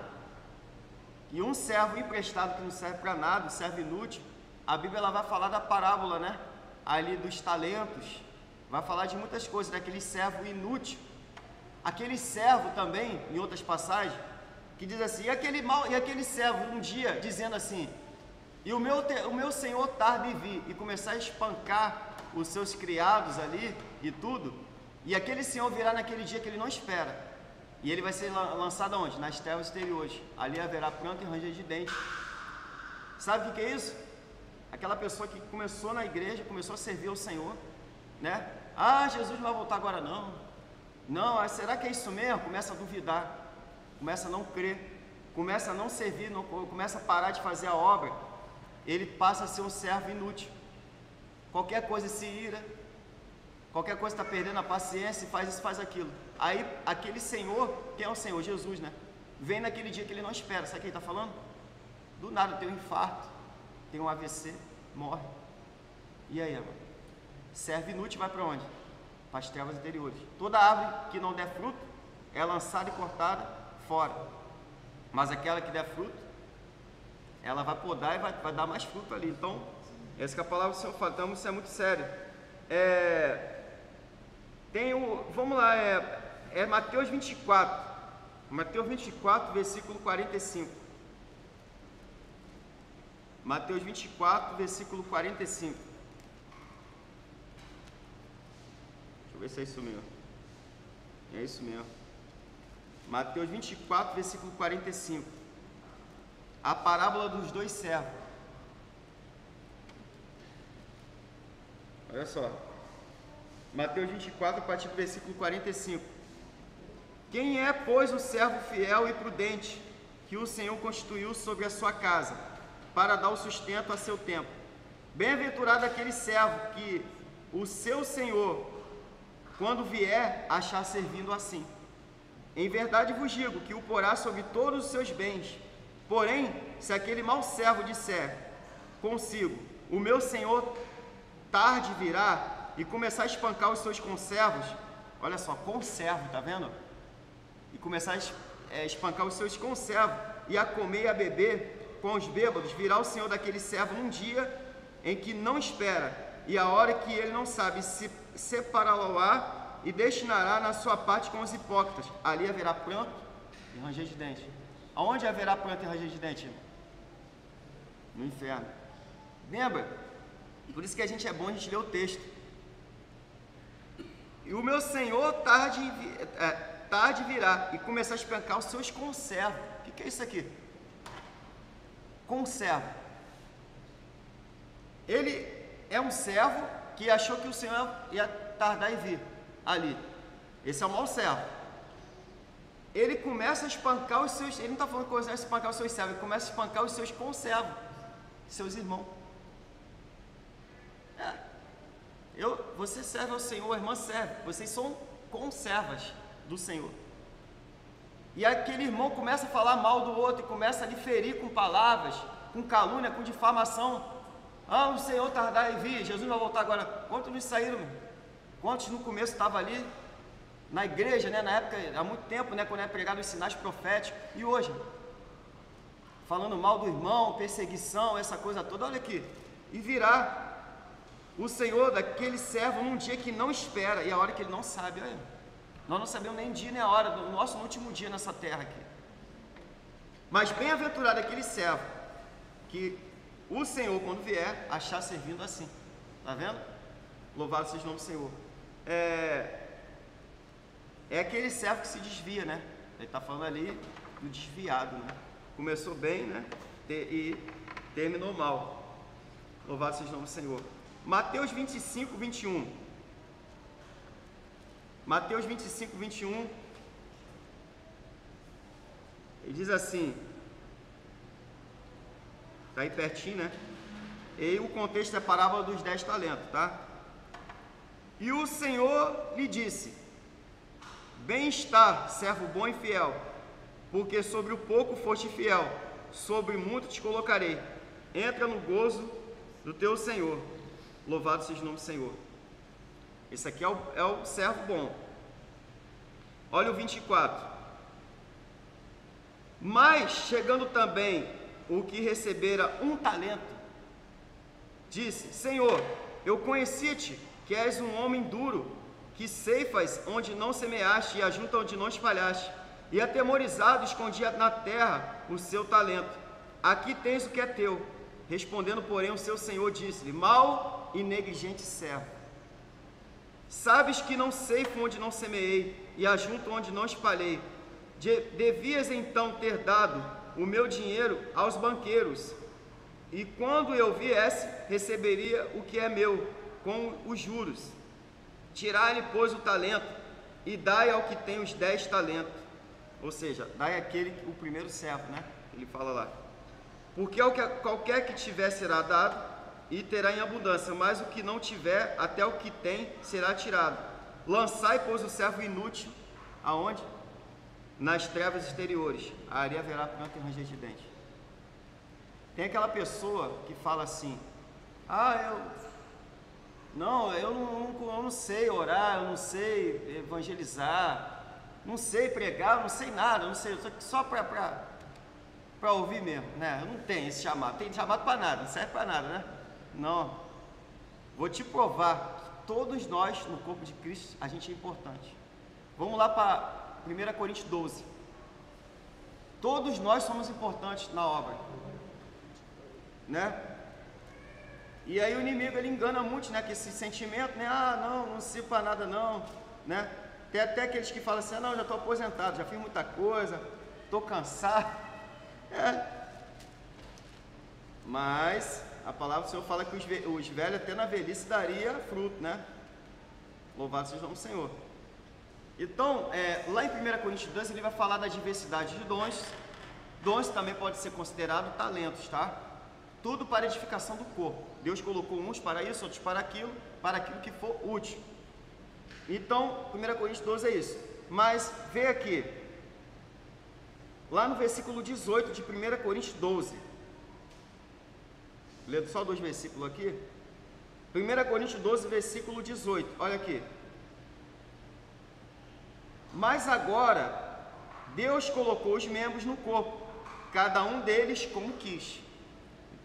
e um servo emprestado que não serve para nada, um servo inútil, a Bíblia ela vai falar da parábola, né? Ali dos talentos, vai falar de muitas coisas, daquele servo inútil. Aquele servo também, em outras passagens, que diz assim, e aquele servo um dia dizendo assim, e o meu senhor tarda em vir, e começar a espancar os seus criados ali e tudo, e aquele senhor virá naquele dia que ele não espera, e ele vai ser lançado aonde? Nas terras exteriores, ali haverá pranto e ranger de dentes. Sabe o que é isso? Aquela pessoa que começou na igreja, começou a servir ao Senhor, né? Ah, Jesus não vai voltar agora não, será que é isso mesmo? Começa a duvidar, começa a não crer, começa a não servir, começa a parar de fazer a obra, ele passa a ser um servo inútil. Qualquer coisa se ira, qualquer coisa está perdendo a paciência, faz isso, faz aquilo. Aí aquele Senhor, quem é o Senhor? Jesus, né? Vem naquele dia que ele não espera. Sabe o que ele está falando? Do nada tem um infarto, tem um AVC, morre. E aí, agora? Servo inútil vai para onde? Para as trevas interiores. Toda árvore que não der fruto é lançada e cortada fora. Mas aquela que der fruto, ela vai podar e vai dar mais fruto ali. Então, essa que é a palavra do Senhor fala, então isso é muito sério. Vamos lá, Mateus 24, versículo 45. Mateus 24, versículo 45. Deixa eu ver se é isso mesmo. É isso mesmo. Mateus 24, versículo 45. A parábola dos dois servos. Olha só, Mateus 24, a partir do versículo 45. Quem é, pois, o servo fiel e prudente, que o Senhor constituiu sobre a sua casa, para dar o sustento a seu tempo? Bem-aventurado aquele servo que o seu Senhor, quando vier, achar servindo assim. Em verdade vos digo que o porá sobre todos os seus bens. Porém, se aquele mau servo disser consigo, o meu Senhor tarde virá, e começar a espancar os seus conservos, olha só, conservo, tá vendo? E começar a espancar os seus conservos, e a comer e a beber com os bêbados, virá o Senhor daquele servo num dia em que não espera, e a hora que ele não sabe, se separá-lo-á e destinará na sua parte com os hipócritas. Ali haverá pranto e ranger de dentes. Aonde haverá pranto e ranger de dentes? No inferno. Lembra? Por isso que a gente é bom a gente ler o texto. E o meu Senhor tarde virá, e começar a espancar os seus conservos. O que é isso aqui? Conservo. Ele é um servo que achou que o Senhor ia tardar em vir ali. Esse é o mau servo. Ele começa a espancar os seus... Ele não está falando que começa a espancar os seus servos, ele começa a espancar os seus conservos, seus irmãos. Você serve ao Senhor, a irmã serve, vocês são conservas do Senhor. E aquele irmão começa a falar mal do outro, e começa a lhe ferir com palavras, com calúnia, com difamação. O Senhor tardar em vir, Jesus vai voltar agora. Quantos nos saíram? Quantos no começo estavam ali na igreja, né, na época, há muito tempo, né, quando é pregado os sinais proféticos, e hoje? Falando mal do irmão, perseguição, essa coisa toda, olha aqui. E virá o Senhor daquele servo num dia que não espera, e a hora que ele não sabe, olha. Nós não sabemos nem dia nem a hora do nosso último dia nessa terra aqui. Mas bem-aventurado aquele servo que o Senhor, quando vier, achar servindo assim. Está vendo? Louvado seja o nome do Senhor. É aquele servo que se desvia, né? Ele está falando ali do desviado, né? Começou bem, né? E terminou mal. Louvado seja o nome do Senhor. Mateus 25, 21. Mateus 25, 21. Ele diz assim, está aí pertinho, né? E o contexto é a parábola dos 10 talentos, tá? E o Senhor lhe disse: bem está, servo bom e fiel, porque sobre o pouco foste fiel, sobre muito te colocarei. Entra no gozo do teu Senhor. Louvado seja o nome do Senhor. Esse aqui é o servo bom. Olha o 24. Mas, chegando também o que recebera um talento, disse: Senhor, eu conheci-te, que és um homem duro, que ceifas onde não semeaste e ajunta onde não espalhaste, e atemorizado escondia na terra o seu talento. Aqui tens o que é teu. Respondendo, porém, o seu senhor disse-lhe: mau e negligente servo, sabes que não ceifo onde não semeei e ajunto onde não espalhei. Devias então ter dado o meu dinheiro aos banqueiros, e quando eu viesse, receberia o que é meu, com os juros. Tirai-lhe, pois, o talento, e dai ao que tem os 10 talentos. Ou seja, dai àquele, o primeiro servo, né? Ele fala lá. Porque qualquer que tiver será dado, e terá em abundância, mas o que não tiver, até o que tem, será tirado. Lançai, pois, o servo inútil, aonde? Nas trevas exteriores. Ali haverá pranto e ranger de dentes. Tem aquela pessoa que fala assim: eu não sei orar, eu não sei evangelizar, não sei pregar, eu não sei nada, eu não sei, só para ouvir mesmo, né? Eu não tenho esse chamado, tem chamado para nada, não serve para nada, né? Não, vou te provar que todos nós no corpo de Cristo, a gente é importante. Vamos lá para 1 Coríntios 12. Todos nós somos importantes na obra, né? E aí o inimigo, ele engana muito, né? Que esse sentimento, né? Não sirvo para nada não, né? Tem até aqueles que falam assim: não, já estou aposentado, já fiz muita coisa, estou cansado. Mas a palavra do Senhor fala que os velhos até na velhice daria fruto, né? Louvado seja o nome do Senhor. Então, lá em 1 Coríntios 12, ele vai falar da diversidade de dons. Dons também pode ser considerado talentos, tá? Tudo para edificação do corpo. Deus colocou uns para isso, outros para aquilo que for útil. Então, 1 Coríntios 12 é isso. Mas, vê aqui, lá no versículo 18 de 1 Coríntios 12. Lendo só 2 versículos aqui. 1 Coríntios 12, versículo 18. Olha aqui. Mas agora, Deus colocou os membros no corpo, cada um deles como quis.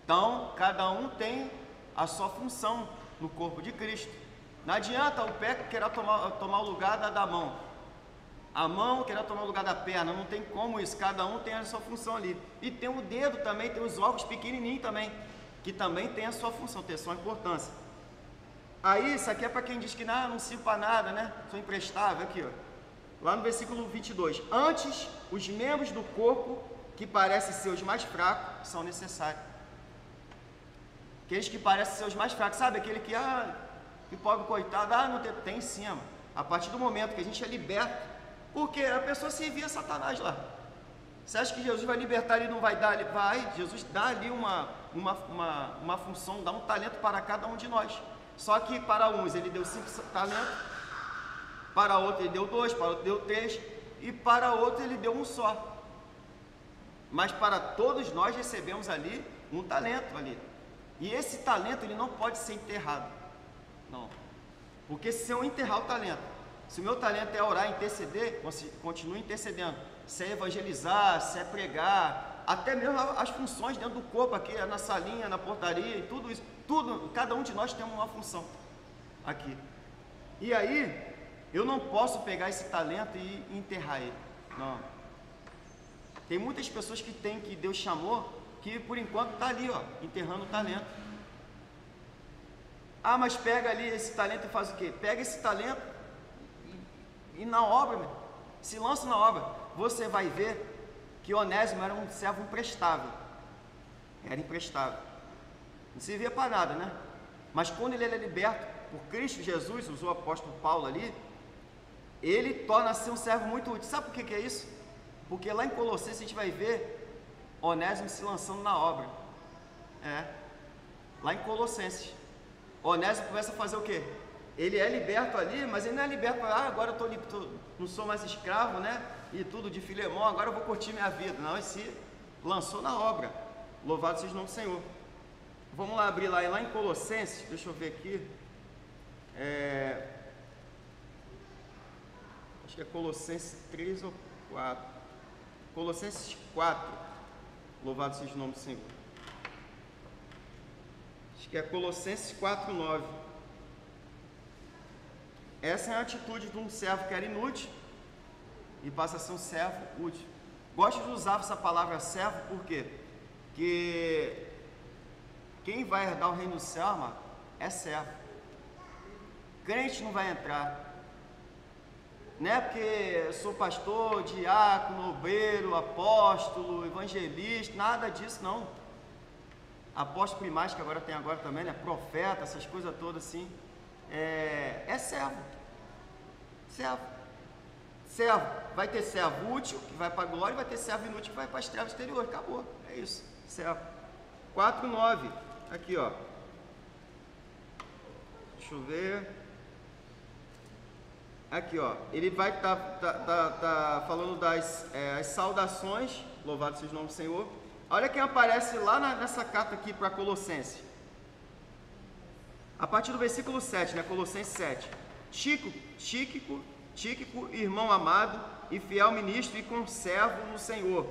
Então, cada um tem a sua função no corpo de Cristo. Não adianta o pé querer tomar o lugar da mão, a mão querer tomar o lugar da perna, não tem como isso, cada um tem a sua função ali. E tem o dedo também, tem os órgãos pequenininhos também, que também tem a sua função, tem a sua importância. Aí, isso aqui é para quem diz que não sirvo para nada, né? Sou imprestável, aqui, ó. Lá no versículo 22. Antes, os membros do corpo, que parecem ser os mais fracos, são necessários. Aqueles que parecem ser os mais fracos, sabe? Aquele que pobre coitado, não tem em cima. A partir do momento que a gente é liberto, porque a pessoa servia a Satanás lá. Você acha que Jesus vai libertar e não vai dar? Vai, Jesus dá ali uma função, dá um talento para cada um de nós. Só que para uns ele deu 5 talentos, para outro ele deu 2, para outro deu 3, e para outro ele deu um só. Mas para todos nós recebemos ali um talento ali. E esse talento ele não pode ser enterrado. Não. Porque se eu enterrar o talento, se o meu talento é orar, interceder, continue intercedendo. Se é evangelizar, se é pregar, até mesmo as funções dentro do corpo aqui, na salinha, na portaria e tudo isso. Tudo, cada um de nós tem uma função aqui. E aí, eu não posso pegar esse talento e enterrar ele. Não. Tem muitas pessoas que Deus chamou, que por enquanto está ali, ó, enterrando o talento. Ah, mas pega ali esse talento e faz o quê? Pega esse talento e na obra, meu, se lança na obra. Você vai ver que Onésimo era um servo imprestável. Era imprestável. Não servia para nada, né? Mas quando ele era liberto por Cristo Jesus, usou o apóstolo Paulo ali, ele torna-se um servo muito útil. Sabe por que é isso? Porque lá em Colossenses a gente vai ver Onésimo se lançando na obra. Lá em Colossenses. Onésimo começa a fazer o quê? Ele é liberto ali, mas ele não é liberto para, agora eu não sou mais escravo, né? E tudo de Filemão, agora eu vou curtir minha vida. Não, ele se lançou na obra. Louvado seja o nome do Senhor. Vamos lá abrir lá em Colossenses, deixa eu ver aqui. Acho que é Colossenses 3 ou 4. Colossenses 4. Louvado seja o nome do Senhor. Acho que é Colossenses 4:9. Essa é a atitude de um servo que era inútil e passa a ser um servo útil. Gosto de usar essa palavra servo, por quê? Porque quem vai herdar o reino do céu, amado, é servo. Crente não vai entrar. Não é porque eu sou pastor, diácono, obreiro, apóstolo, evangelista, nada disso não. Apóstolo primário, que agora tem agora também, né? Profeta, essas coisas todas assim. É servo. Servo. Servo. Vai ter servo útil, que vai para a glória, e vai ter servo inútil, que vai para as trevas exteriores. Acabou. É isso. Servo. 4:9. Aqui, ó. Deixa eu ver. Aqui, ó. Ele vai tá falando das as saudações. Louvado seja o nome do Senhor. Olha quem aparece lá nessa carta aqui para Colossenses. A partir do versículo 7, né? Colossenses 7. Tíquico, irmão amado e fiel ministro e conservo no Senhor,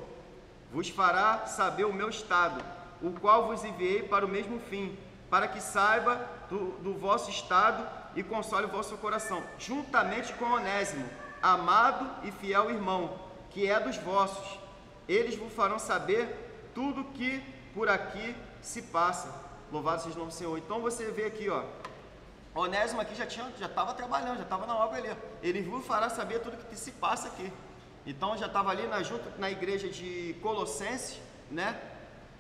vos fará saber o meu estado, o qual vos enviei para o mesmo fim, para que saiba do vosso estado e console o vosso coração, juntamente com Onésimo, amado e fiel irmão, que é dos vossos. Eles vos farão saber tudo que por aqui se passa. Louvado seja o nome do Senhor. Então você vê aqui, ó, Onésimo aqui já estava trabalhando, já estava na obra ali. Ele vos fará saber tudo que se passa aqui. Então já estava ali junto na igreja de Colossenses, né?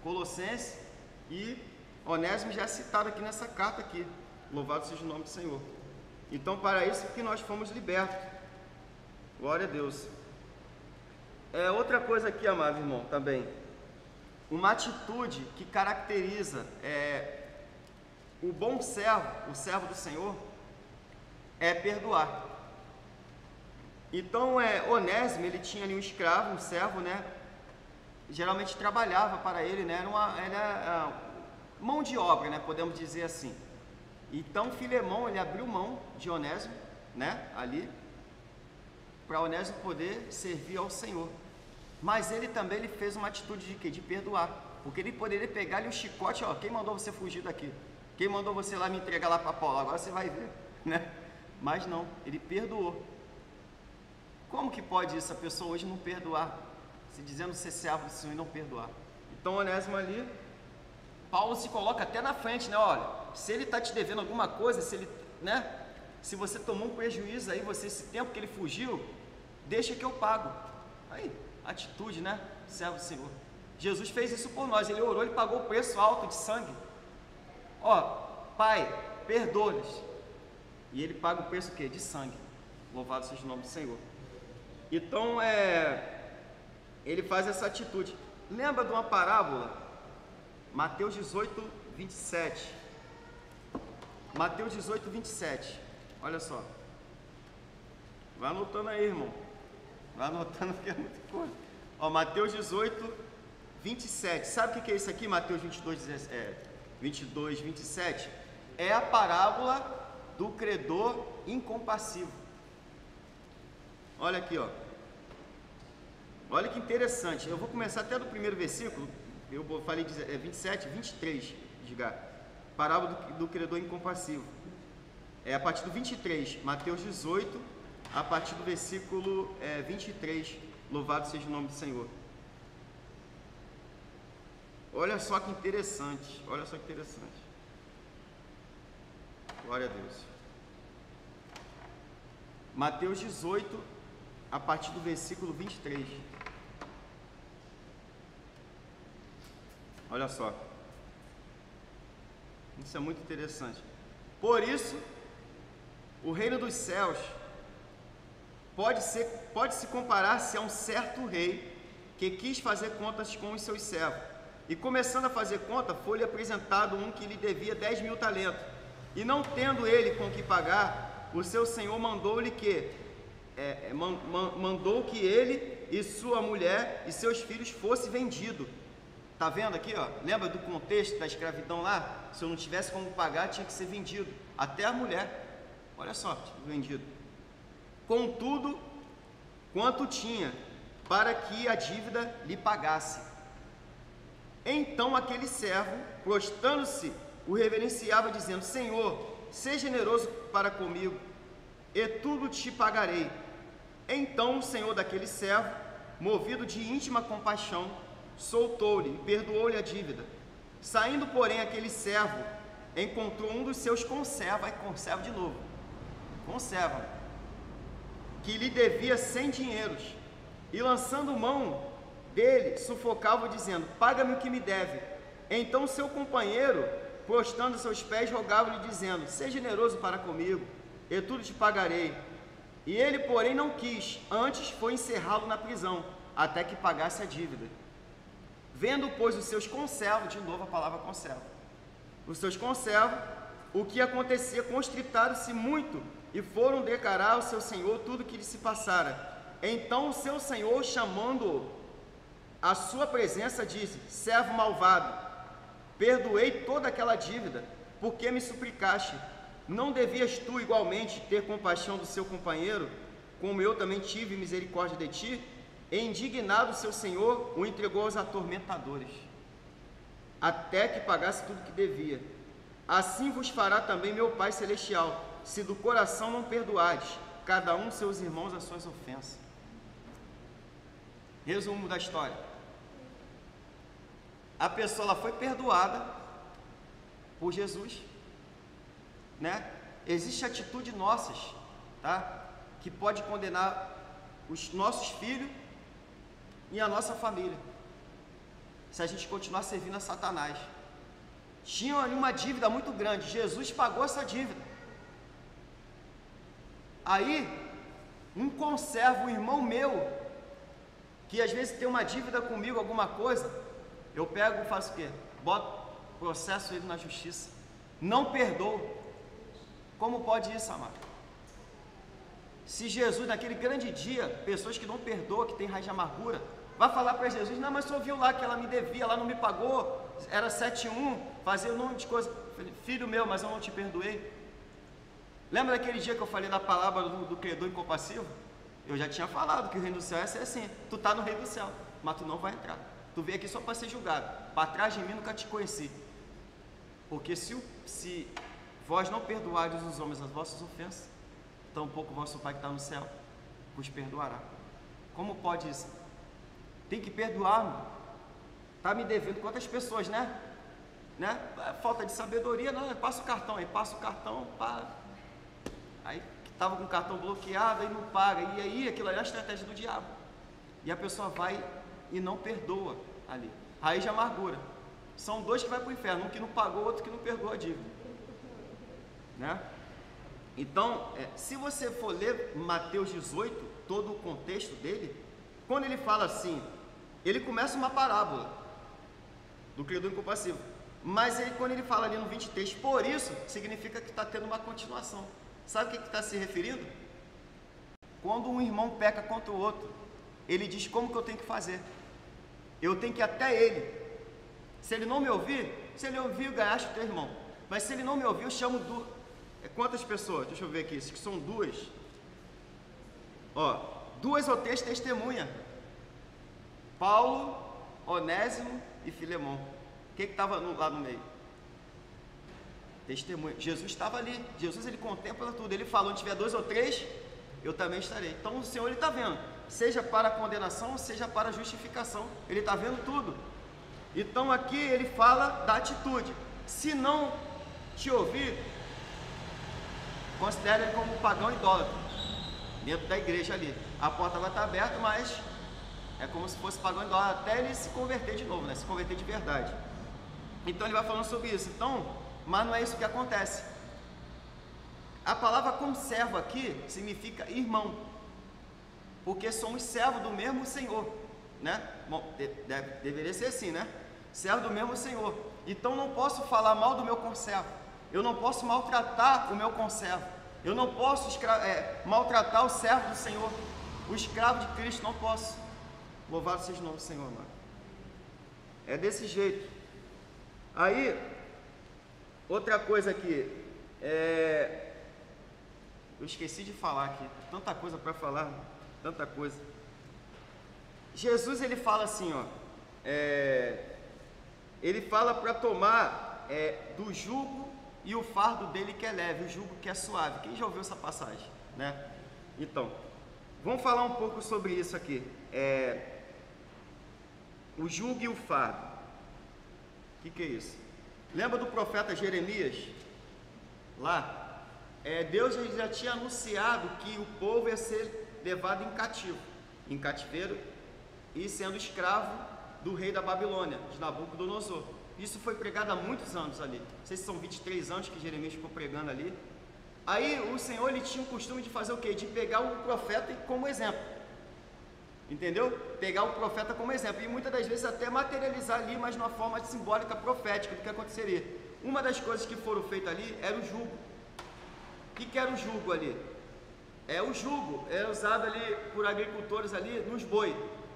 Colossenses, e Onésimo já é citado aqui nessa carta aqui. Louvado seja o nome do Senhor. Então para isso que nós fomos libertos. Glória a Deus. Outra coisa aqui, amado irmão, também. Uma atitude que caracteriza o bom servo, o servo do Senhor, é perdoar. Então, Onésimo, ele tinha ali um escravo, um servo, né? Geralmente trabalhava para ele, né? Era mão de obra, né? Podemos dizer assim. Então, Filemão, ele abriu mão de Onésimo, né? Ali, para Onésimo poder servir ao Senhor. Mas ele também fez uma atitude de quê? De perdoar. Porque ele poderia pegar ali o chicote, ó, quem mandou você fugir daqui? Quem mandou você lá me entregar lá para Paulo? Agora você vai ver, né? Mas não, ele perdoou. Como que pode isso, a pessoa hoje não perdoar? Se dizendo ser servo do Senhor e não perdoar. Então, Onésimo ali, Paulo se coloca até na frente, né? Olha, se ele está te devendo alguma coisa, se ele, né? Se você tomou um prejuízo aí, esse tempo que ele fugiu, deixa que eu pago. Aí, atitude, né? Servo do Senhor. Jesus fez isso por nós, ele orou, ele pagou o preço alto de sangue. Ó, Pai, perdoa-lhes. E ele paga o preço o quê? De sangue. Louvado seja o nome do Senhor. Então, ele faz essa atitude. Lembra de uma parábola? Mateus 18, 27. Mateus 18, 27. Olha só. Vai anotando aí, irmão. Vai anotando porque é muita coisa. Ó, Mateus 18, 27. Sabe o que é isso aqui? Mateus 22, 27. É a parábola do credor incompassivo. Olha aqui, ó. Olha que interessante. Eu vou começar até do primeiro versículo. Eu falei 27, 23, diga. Parábola do credor incompassivo. A partir do 23, Mateus 18, a partir do versículo 23. Louvado seja o nome do Senhor. Olha só que interessante, olha só que interessante. Glória a Deus. Mateus 18, a partir do versículo 23. Olha só. Isso é muito interessante. Por isso, o reino dos céus pode se comparar-se a um certo rei que quis fazer contas com os seus servos. E começando a fazer conta, foi-lhe apresentado um que lhe devia 10.000 talentos. E não tendo ele com que pagar, o seu senhor mandou-lhe que mandou que ele e sua mulher e seus filhos fossem vendidos. Tá vendo aqui, ó? Lembra do contexto da escravidão lá? Se eu não tivesse como pagar, tinha que ser vendido. Até a mulher. Olha só, vendido. Contudo, quanto tinha, para que a dívida lhe pagasse. Então aquele servo, prostrando-se, o reverenciava, dizendo: Senhor, seja generoso para comigo, e tudo te pagarei. Então o senhor daquele servo, movido de íntima compaixão, soltou-lhe e perdoou-lhe a dívida. Saindo, porém, aquele servo encontrou um dos seus conservos, conserva de novo, conserva, que lhe devia 100 dinheiros, e lançando mão dele, sufocava, dizendo: paga-me o que me deve. Então seu companheiro, prostrando seus pés, rogava-lhe, dizendo: seja generoso para comigo, e tudo te pagarei. E ele, porém, não quis, antes foi encerrá-lo na prisão, até que pagasse a dívida. Vendo, pois, os seus conservos, de novo a palavra conservo, os seus conservos, o que acontecia, constritaram-se muito, e foram declarar ao seu senhor tudo o que lhe se passara. Então o seu senhor, chamando-o à sua presença, disse: servo malvado, perdoei toda aquela dívida, porque me suplicaste. Não devias tu igualmente ter compaixão do seu companheiro, como eu também tive misericórdia de ti? E indignado o seu senhor, o entregou aos atormentadores, até que pagasse tudo que devia. Assim vos fará também meu Pai Celestial, se do coração não perdoardes cada um de seus irmãos as suas ofensas. Resumo da história: a pessoa ela foi perdoada por Jesus, né? Existe atitude nossas, tá? Que pode condenar os nossos filhos e a nossa família, se a gente continuar servindo a Satanás. Tinham ali uma dívida muito grande, Jesus pagou essa dívida. Aí, um conservo, um irmão meu, que às vezes tem uma dívida comigo, alguma coisa, eu pego e faço o quê? Boto, processo ele na justiça, não perdoo. Como pode isso, amado? Se Jesus, naquele grande dia, pessoas que não perdoam, que tem raiz de amargura, vai falar para Jesus: não, mas o senhor viu lá que ela me devia, ela não me pagou, era 7:1, fazia um monte de coisa. Filho meu, mas eu não te perdoei. Lembra daquele dia que eu falei da palavra do credor incompassivo? Eu já tinha falado que o reino do céu é assim: tu está no reino do céu, mas tu não vai entrar. Tu veio aqui só para ser julgado. Para trás de mim nunca te conheci. Porque se vós não perdoardes os homens as vossas ofensas, tampouco o vosso Pai que está no céu vos perdoará. Como pode isso? Tem que perdoar, mano. Está me devendo quantas pessoas, né? Falta de sabedoria, não, passa o cartão aí, passa o cartão, pá. Aí estava com o cartão bloqueado, aí não paga, e aí aquilo ali é a estratégia do diabo. E a pessoa vai e não perdoa ali. Raiz de amargura. São dois que vai para o inferno, um que não pagou, outro que não perdoa a dívida, né? Então, se você for ler Mateus 18, todo o contexto dele, quando ele fala assim, ele começa uma parábola do credor incompassivo, mas quando ele fala ali no 23, por isso, significa que está tendo uma continuação. Sabe o que está se referindo? Quando um irmão peca contra o outro, ele diz: como que eu tenho que fazer? Eu tenho que ir até ele. Se ele não me ouvir, se ele ouvir, ganhaste o teu irmão. Mas se ele não me ouvir, eu chamo quantas pessoas? Deixa eu ver aqui, que são duas. Ó, 2 ou 3 testemunhas: Paulo, Onésimo e Filemão. Quem que estava lá no meio? Testemunha. Jesus estava ali. Jesus, ele contempla tudo. Ele falou: onde tiver 2 ou 3, eu também estarei. Então o Senhor está vendo, seja para a condenação, seja para a justificação, Ele está vendo tudo. Então aqui ele fala da atitude. Se não te ouvir, considere ele como um pagão idólatra dentro da igreja ali. A porta vai estar aberta, mas é como se fosse pagão idólatra até ele se converter de novo, né? Se converter de verdade. Então ele vai falando sobre isso. Então, mas não é isso que acontece. A palavra conservo aqui significa irmão, porque somos servos do mesmo Senhor, né? Bom, deveria ser assim, né? Servo do mesmo Senhor. Então não posso falar mal do meu conservo. Eu não posso maltratar o meu conservo. Eu não posso maltratar o servo do Senhor. O escravo de Cristo não posso. Louvado seja o nome do Senhor, amado. É desse jeito. Aí, outra coisa aqui. Eu esqueci de falar aqui. Tanta coisa para falar. Tanta coisa. Jesus, ele fala assim, ó. Ele fala para tomar do jugo e o fardo dele que é leve, o jugo que é suave. Quem já ouviu essa passagem, né? Então, vamos falar um pouco sobre isso aqui. O jugo e o fardo. O que é isso? Lembra do profeta Jeremias? Lá, Deus já tinha anunciado que o povo ia ser levado em cativeiro e sendo escravo do rei da Babilônia, de Nabucodonosor. Isso foi pregado há muitos anos ali. Não sei se são 23 anos que Jeremias ficou pregando ali. Aí o Senhor, ele tinha o costume de fazer o quê? De pegar o profeta como exemplo. Entendeu? Pegar o profeta como exemplo. E muitas das vezes até materializar ali, mas de uma forma simbólica, profética, do que aconteceria. Uma das coisas que foram feitas ali era o jugo. O que era o jugo ali? O jugo era usado ali por agricultores ali nos boi.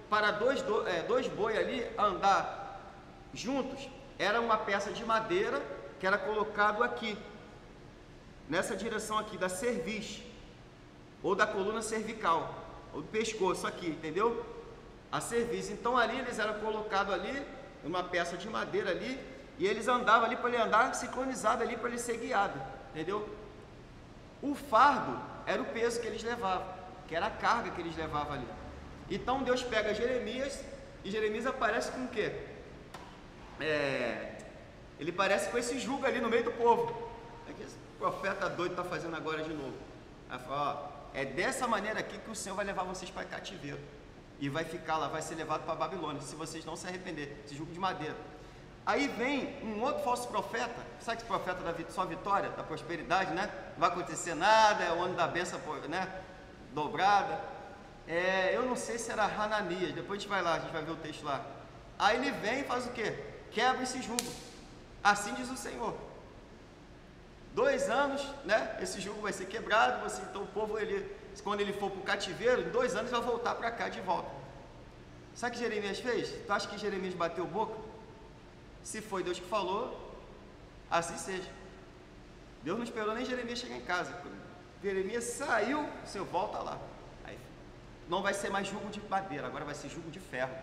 Para dois boi ali andar juntos, era uma peça de madeira que era colocado aqui, nessa direção aqui, da cerviz, ou da coluna cervical, ou do pescoço aqui, entendeu? A cerviz. Então ali eles eram colocados ali, uma peça de madeira ali, e eles andavam ali para ele andar sincronizado ali, para ele ser guiado, entendeu? O fardo era o peso que eles levavam, que era a carga que eles levavam ali. Então Deus pega Jeremias, e Jeremias aparece com o quê? Ele aparece com esse jugo ali no meio do povo. Que esse profeta doido está fazendo agora de novo? Aí fala, é dessa maneira aqui que o Senhor vai levar vocês para cativeiro. E vai ficar lá, vai ser levado para a Babilônia, se vocês não se arrepender. Esse jugo de madeira. Aí vem um outro falso profeta, sabe que profeta da só vitória, da prosperidade, né? Não vai acontecer nada, é o ano da bênção, né? Dobrada. Eu não sei se era Hananias, depois a gente vai lá, a gente vai ver o texto lá. Aí ele vem e faz o quê? Quebra esse jugo. Assim diz o Senhor. 2 anos, né? Esse jugo vai ser quebrado. Então o povo, quando ele for para o cativeiro, em 2 anos vai voltar para cá de volta. Sabe o que Jeremias fez? Tu acha que Jeremias bateu boca? Se foi Deus que falou, assim seja. Deus não esperou nem Jeremias chegar em casa. Quando Jeremias saiu, o Senhor volta lá. Não vai ser mais jugo de madeira, agora vai ser jugo de ferro.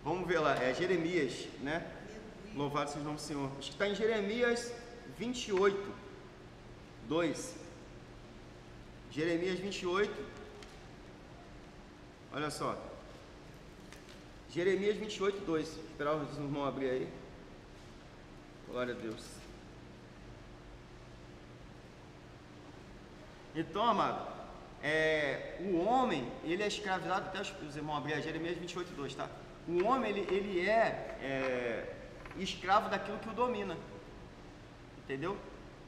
Vamos ver lá, Jeremias, né? Louvado seja o nome do Senhor. Acho que está em Jeremias 28, 2. Jeremias 28. Olha só. Jeremias 28, 2. Esperar os irmãos abrir aí. Glória a Deus. Então, amado, o homem, ele é escravizado, até os irmãos abrir Jeremias 28, 2, tá? O homem, ele é escravo daquilo que o domina, entendeu?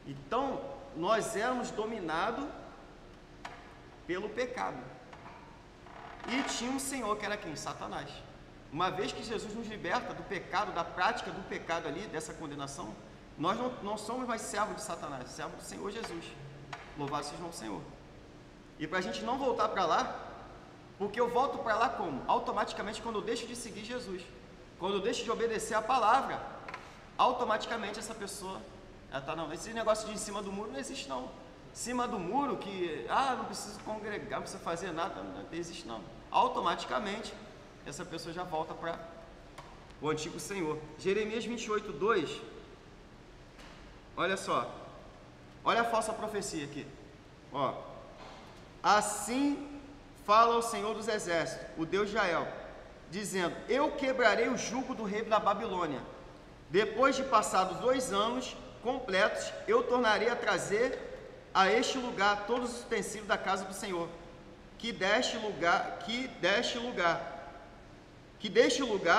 Então, nós éramos dominados pelo pecado, e tinha um senhor que era quem? Satanás. Uma vez que Jesus nos liberta do pecado, da prática do pecado ali, dessa condenação, nós não somos mais servos de Satanás, servos do Senhor Jesus. Louvado seja o Senhor. E para a gente não voltar para lá, porque eu volto para lá como? Automaticamente quando eu deixo de seguir Jesus, quando eu deixo de obedecer a palavra, automaticamente essa pessoa, não, esse negócio de em cima do muro não existe não. Em cima do muro que, não preciso congregar, não precisa fazer nada, não existe não. Automaticamente essa pessoa já volta para o antigo Senhor. Jeremias 28, 2, olha só, olha a falsa profecia aqui, ó. Assim fala o Senhor dos Exércitos, o Deus de Israel, dizendo: eu quebrarei o jugo do rei da Babilônia. Depois de passados 2 anos completos, eu tornarei a trazer a este lugar todos os utensílios da casa do Senhor, que deste lugar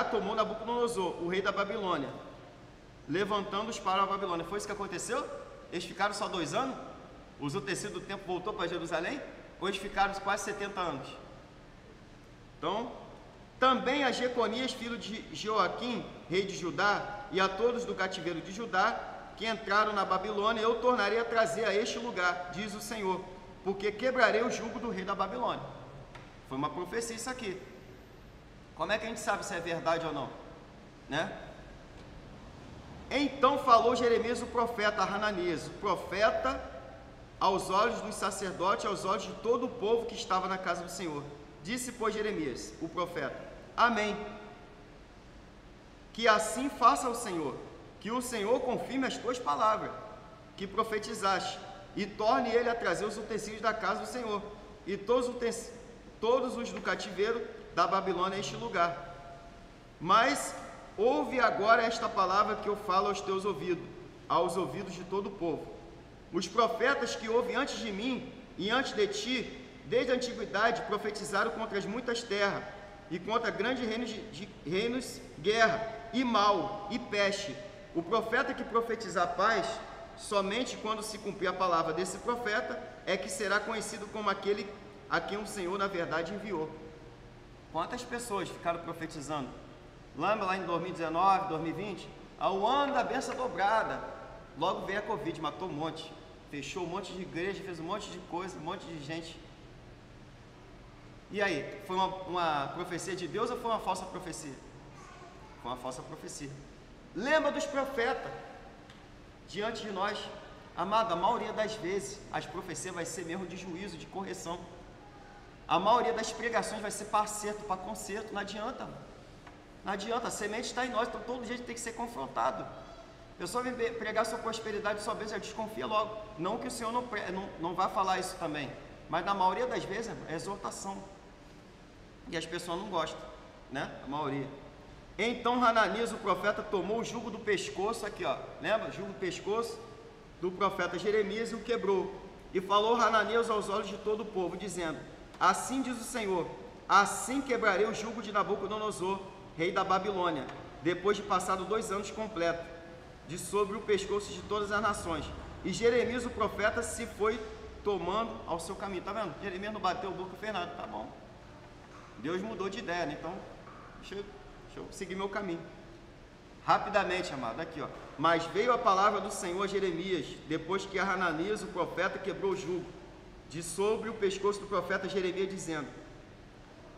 tomou Nabucodonosor, o rei da Babilônia, levantando-os para a Babilônia. Foi isso que aconteceu? Eles ficaram só 2 anos? Os utensílios do templo voltou para Jerusalém? Ou eles ficaram quase 70 anos? Então, também a Jeconias, filho de Joaquim, rei de Judá, e a todos do cativeiro de Judá, que entraram na Babilônia, eu tornarei a trazer a este lugar, diz o Senhor, porque quebrarei o jugo do rei da Babilônia. Foi uma profecia isso aqui. Como é que a gente sabe se é verdade ou não? Né? Então falou Jeremias o profeta a Hananias, o profeta, aos olhos dos sacerdotes, aos olhos de todo o povo que estava na casa do Senhor. Disse, pois, Jeremias, o profeta: amém. Que assim faça o Senhor, que o Senhor confirme as tuas palavras, que profetizaste, e torne ele a trazer os utensílios da casa do Senhor, e todos os do cativeiro da Babilônia a este lugar. Mas ouve agora esta palavra que eu falo aos teus ouvidos, aos ouvidos de todo o povo. Os profetas que houve antes de mim e antes de ti, desde a antiguidade, profetizaram contra as muitas terras e contra grandes reinos, guerra e mal e peste. O profeta que profetizar paz, somente quando se cumprir a palavra desse profeta, é que será conhecido como aquele a quem o Senhor na verdade enviou. Quantas pessoas ficaram profetizando? Lembra lá em 2019, 2020? Ao ano da bênção dobrada, logo veio a Covid, matou um monte, fechou um monte de igreja, fez um monte de coisa, um monte de gente. E aí, foi uma profecia de Deus ou foi uma falsa profecia? Foi uma falsa profecia. Lembra dos profetas diante de nós? Amado, a maioria das vezes as profecias vai ser mesmo de juízo, de correção. A maioria das pregações vai ser para acerto, para conserto. Não adianta, mano. Não adianta, a semente está em nós, então todo dia tem que ser confrontado. A pessoa vem pregar sua prosperidade sua vez, já desconfia logo. Não que o Senhor não vá falar isso também, mas na maioria das vezes é exortação. E as pessoas não gostam, né? A maioria. Então Hananias, o profeta, tomou o jugo do pescoço, aqui ó, lembra? Jugo do pescoço do profeta Jeremias e o quebrou. E falou Hananias aos olhos de todo o povo, dizendo: assim diz o Senhor, assim quebrarei o jugo de Nabucodonosor, rei da Babilônia, depois de passado 2 anos completos, de sobre o pescoço de todas as nações. E Jeremias, o profeta, se foi tomando ao seu caminho. Tá vendo? Jeremias não bateu o boca e fez nada, tá bom. Deus mudou de ideia, né? Então, deixa eu seguir meu caminho. Rapidamente, amado, aqui ó. Mas veio a palavra do Senhor a Jeremias, depois que Hananias, o profeta, quebrou o jugo de sobre o pescoço do profeta Jeremias, dizendo: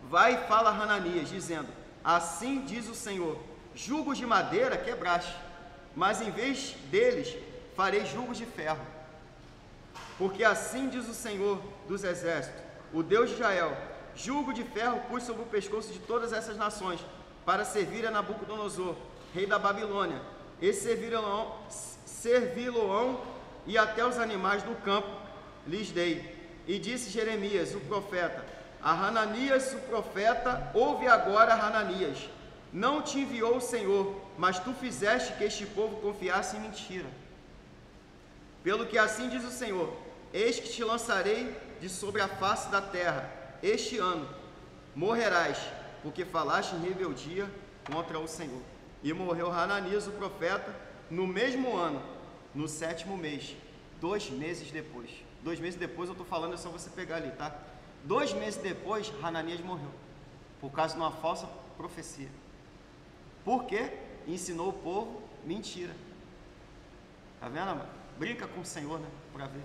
vai e fala a Hananias, dizendo: assim diz o Senhor, jugos de madeira quebraste, mas em vez deles farei jugos de ferro. Porque assim diz o Senhor dos exércitos, o Deus de Israel: jugo de ferro pus sobre o pescoço de todas essas nações, para servir a Nabucodonosor, rei da Babilônia, e servi-lo-ão, e até os animais do campo lhes dei. E disse Jeremias, o profeta, a Hananias, o profeta: ouve agora, Hananias, não te enviou o Senhor, mas tu fizeste que este povo confiasse em mentira. Pelo que assim diz o Senhor: eis que te lançarei de sobre a face da terra, este ano morrerás, porque falaste em rebeldia contra o Senhor. E morreu Hananias, o profeta, no mesmo ano, no 7º mês, 2 meses depois. 2 meses depois, eu estou falando, é só você pegar ali, tá? 2 meses depois, Hananias morreu, por causa de uma falsa profecia. Por quê? Ensinou o povo mentira. Tá vendo, amado? Brinca com o Senhor, né? Para ver.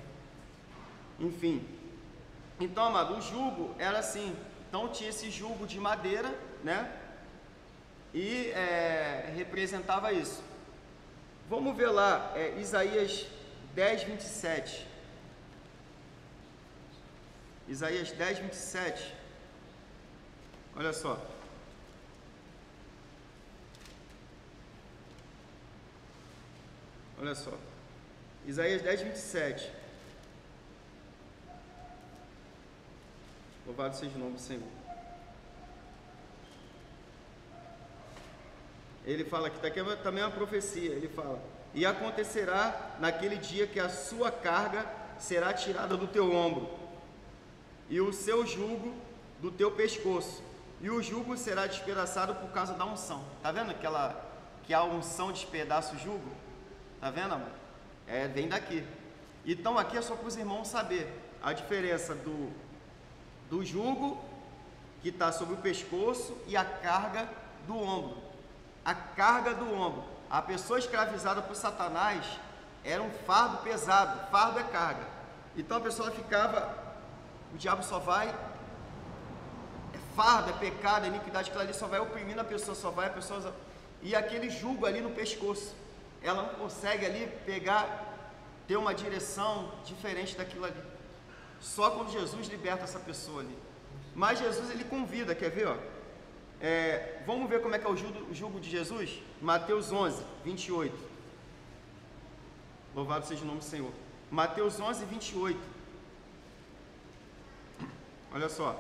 Enfim. Então, amado, o jugo era assim. Então tinha esse jugo de madeira, né? E representava isso. Vamos ver lá, Isaías 10, 27. Isaías 10, 27. Olha só. Olha só. Isaías 10, 27. Louvado seja o nome do Senhor. Ele fala que aqui também é uma profecia. Ele fala: e acontecerá naquele dia que a sua carga será tirada do teu ombro, e o seu jugo do teu pescoço, e o jugo será despedaçado por causa da unção. Está vendo que a unção despedaça o jugo? Está vendo, amor? Vem daqui. Então aqui é só para os irmãos saber a diferença do jugo que está sobre o pescoço e a carga do ombro. A carga do ombro. A pessoa escravizada por Satanás era um fardo pesado. Fardo é carga. Então a pessoa ficava, o diabo só vai, é fardo, é pecado, é iniquidade, aquilo ali só vai oprimindo a pessoa, e aquele jugo ali no pescoço, ela não consegue ali ter uma direção diferente daquilo ali. Só quando Jesus liberta essa pessoa ali. Mas Jesus, ele convida, quer ver, ó? Vamos ver como é que é o jugo de Jesus? Mateus 11, 28. Louvado seja o nome do Senhor. Mateus 11, 28. Olha só.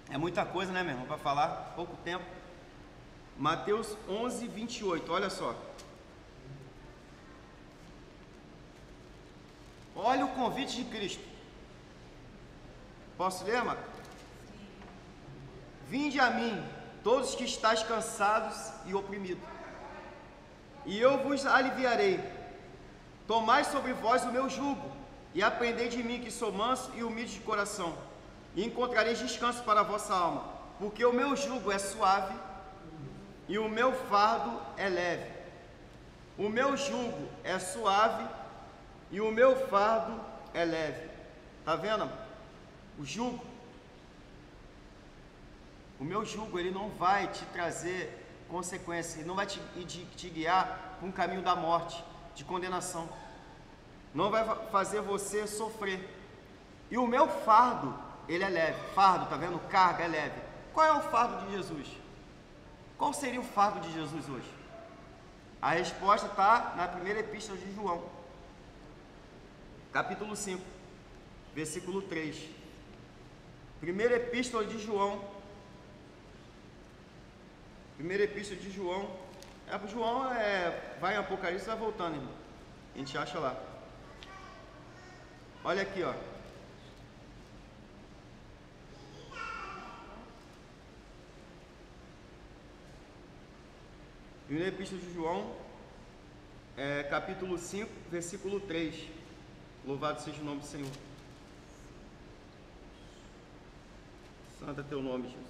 É muita coisa, né, meu irmão, para falar, pouco tempo. Mateus 11, 28, olha só. Olha o convite de Cristo. Posso ler, Marco? Vinde a mim, todos que estáis cansados e oprimidos, e eu vos aliviarei. Tomai sobre vós o meu jugo, e aprendei de mim, que sou manso e humilde de coração, e encontrareis descanso para a vossa alma, porque o meu jugo é suave e o meu fardo é leve. O meu jugo é suave e o meu fardo é leve. Está vendo? O jugo, o meu jugo, ele não vai te trazer consequências, ele não vai te guiar para um caminho da morte, de condenação, não vai fazer você sofrer. E o meu fardo, ele é leve. Fardo, tá vendo? Carga é leve. Qual é o fardo de Jesus? Qual seria o fardo de Jesus hoje? A resposta está na primeira epístola de João, capítulo 5, versículo 3. Primeira epístola de João. Primeira epístola de João. João vai em Apocalipse e vai voltando, irmão. A gente acha lá. Olha aqui, ó. Primeira epístola de João, capítulo 5, versículo 3. Louvado seja o nome do Senhor. Santo é teu nome, Jesus.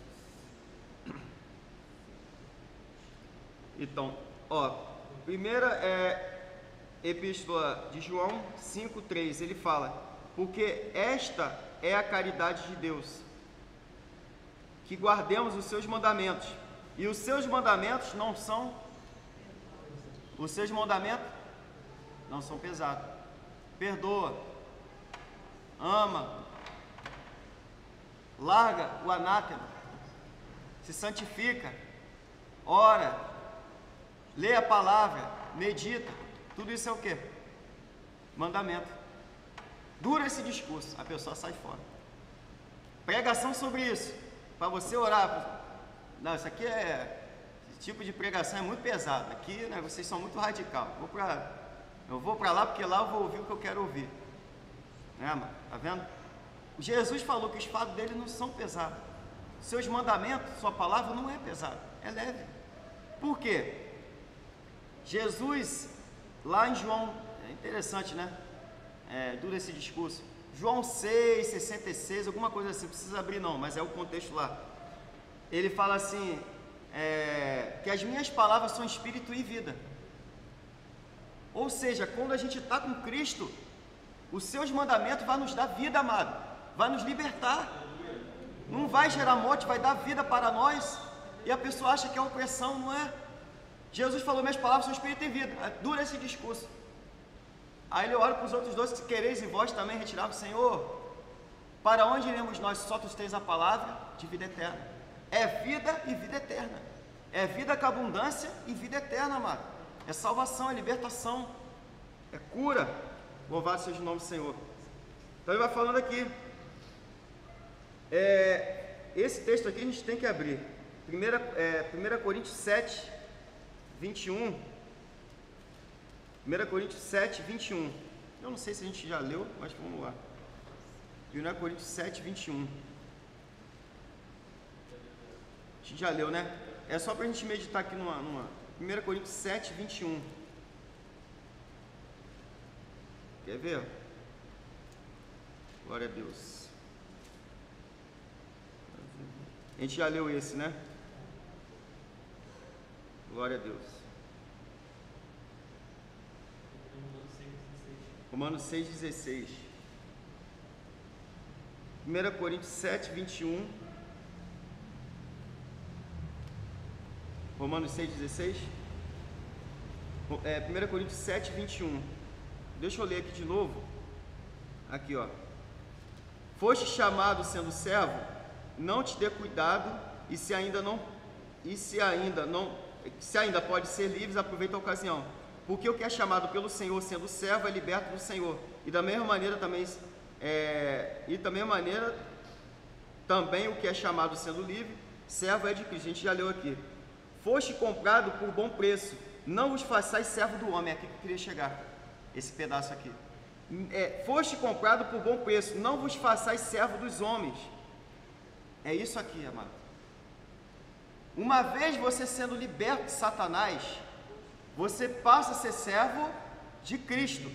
Então, ó, primeira epístola de João 5,3, ele fala: porque esta é a caridade de Deus, que guardemos os seus mandamentos, e os seus mandamentos não são pesados. Perdoa, ama, larga o anátema, se santifica, ora, lê a palavra, medita. Tudo isso é o quê? Mandamento. Dura esse discurso, a pessoa sai fora. Pregação sobre isso, para você orar. Não, isso aqui esse tipo de pregação é muito pesado. Aqui, né, vocês são muito radical. Eu vou para lá porque lá eu vou ouvir o que eu quero ouvir. Né, mano? Tá vendo? Jesus falou que os fardos dele não são pesados. Seus mandamentos, sua palavra não é pesada, é leve. Por quê? Jesus, lá em João, é interessante, né? Dura esse discurso. João 6, 66, alguma coisa assim, não precisa abrir não, mas é o contexto lá. Ele fala assim, que as minhas palavras são espírito e vida. Ou seja, quando a gente está com Cristo, os seus mandamentos vão nos dar vida, amado, vai nos libertar, não vai gerar morte, vai dar vida para nós, e a pessoa acha que é opressão, não é? Jesus falou, minhas palavras são espírito e vida. Dura esse discurso. Aí ele ora para os outros dois, se quereis e vós também retirar do Senhor, para onde iremos nós, só tu tens a palavra de vida eterna. É vida e vida eterna, é vida com abundância e vida eterna, amado. É salvação, é libertação, é cura. Louvado seja o nome do Senhor. Então ele vai falando aqui. Esse texto aqui a gente tem que abrir. 1 Coríntios 7, 21. 1 Coríntios 7, 21. Eu não sei se a gente já leu, mas vamos lá. 1 Coríntios 7, 21. A gente já leu, né? É só para a gente meditar aqui numa 1 Coríntios 7, 21. Quer ver? Glória a Deus. A gente já leu esse, né? Glória a Deus. Romanos 6,16. 1 Coríntios 7, 21. Romanos 6,16. 1 Coríntios 7, 21. Deixa eu ler aqui de novo. Aqui, ó. Foste chamado sendo servo, não te dê cuidado, e se ainda pode ser livres, aproveita a ocasião. Porque o que é chamado pelo Senhor sendo servo é liberto do Senhor. E da mesma maneira também o que é chamado sendo livre, servo é de Cristo. A gente já leu aqui. Foste comprado por bom preço, não vos façais servo do homem. É aqui que eu queria chegar, esse pedaço aqui. Foste comprado por bom preço, não vos façais servo dos homens. É isso aqui, amado. Uma vez você sendo liberto de Satanás, você passa a ser servo de Cristo.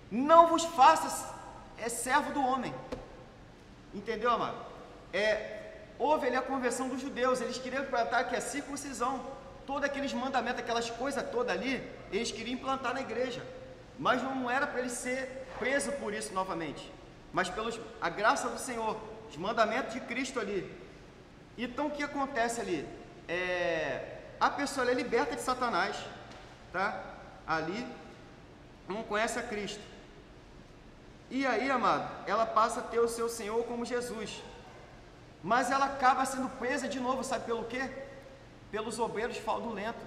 Não vos faça servo do homem. Entendeu, amado? Houve ali a conversão dos judeus. Eles queriam implantar aqui a circuncisão. Todos aqueles mandamentos, aquelas coisas todas ali, eles queriam implantar na igreja. Mas não era para ele ser preso por isso novamente. Mas a graça do Senhor, os mandamentos de Cristo ali. Então o que acontece ali? A pessoa é liberta de Satanás, tá? Ali não conhece a Cristo. E aí, amado, ela passa a ter o seu Senhor como Jesus. Mas ela acaba sendo presa de novo, sabe pelo quê? Pelos obreiros fraudulentos,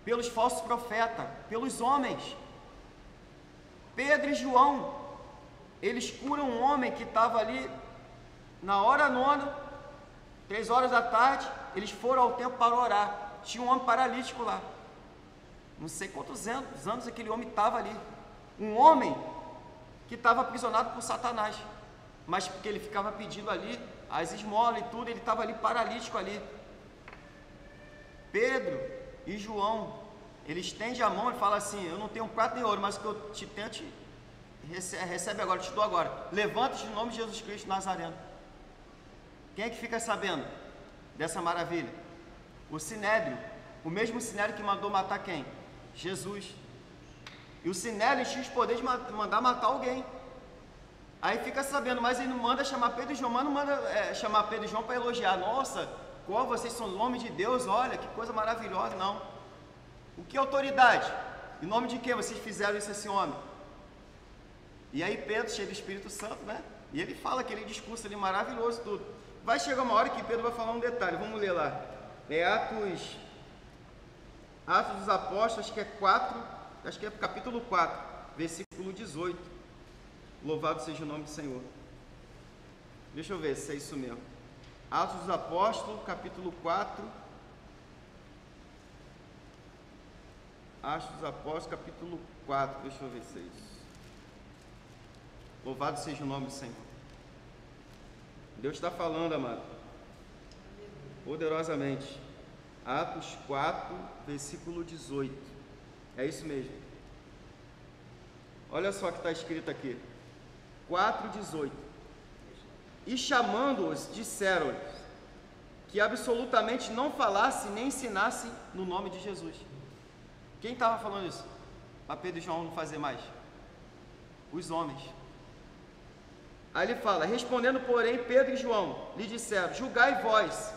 pelos falsos profetas, pelos homens. Pedro e João, eles curam um homem que estava ali na hora nona, 3 horas da tarde, eles foram ao templo para orar. Tinha um homem paralítico lá. Não sei quantos anos aquele homem estava ali. Um homem que estava aprisionado por Satanás. Mas porque ele ficava pedindo ali as esmolas e tudo, ele estava ali paralítico ali. Pedro e João, ele estende a mão e fala assim: eu não tenho prata nem ouro, mas o que eu te tento, recebe agora, te dou agora. Levanta-te em nome de Jesus Cristo Nazareno. Quem é que fica sabendo dessa maravilha? O Sinédrio, o mesmo Sinédrio que mandou matar quem? Jesus. E o Sinédrio tinha os poderes de mandar matar alguém. Aí fica sabendo, mas ele não manda chamar Pedro e João, mas não manda chamar Pedro e João para elogiar. Nossa, qual vocês são homens de Deus, olha, que coisa maravilhosa. Não. O que é autoridade? Em nome de quem vocês fizeram isso a esse homem? E aí Pedro, cheio do Espírito Santo, né? E ele fala aquele discurso ali maravilhoso, tudo. Vai chegar uma hora que Pedro vai falar um detalhe, vamos ler lá. Atos dos Apóstolos, acho que é capítulo 4, versículo 18. Louvado seja o nome do Senhor. Deixa eu ver se é isso mesmo. Atos dos Apóstolos, capítulo 4. Atos dos Apóstolos, capítulo 4. Deixa eu ver se é isso. Louvado seja o nome do Senhor. Deus está falando, amado, poderosamente. Atos 4, versículo 18. É isso mesmo. Olha só o que está escrito aqui. 4,18. E chamando-os, disseram-lhes que absolutamente não falasse nem ensinasse no nome de Jesus. Quem estava falando isso? Para Pedro e João não fazer mais? Os homens. Aí ele fala: respondendo, porém, Pedro e João lhe disseram: julgai vós,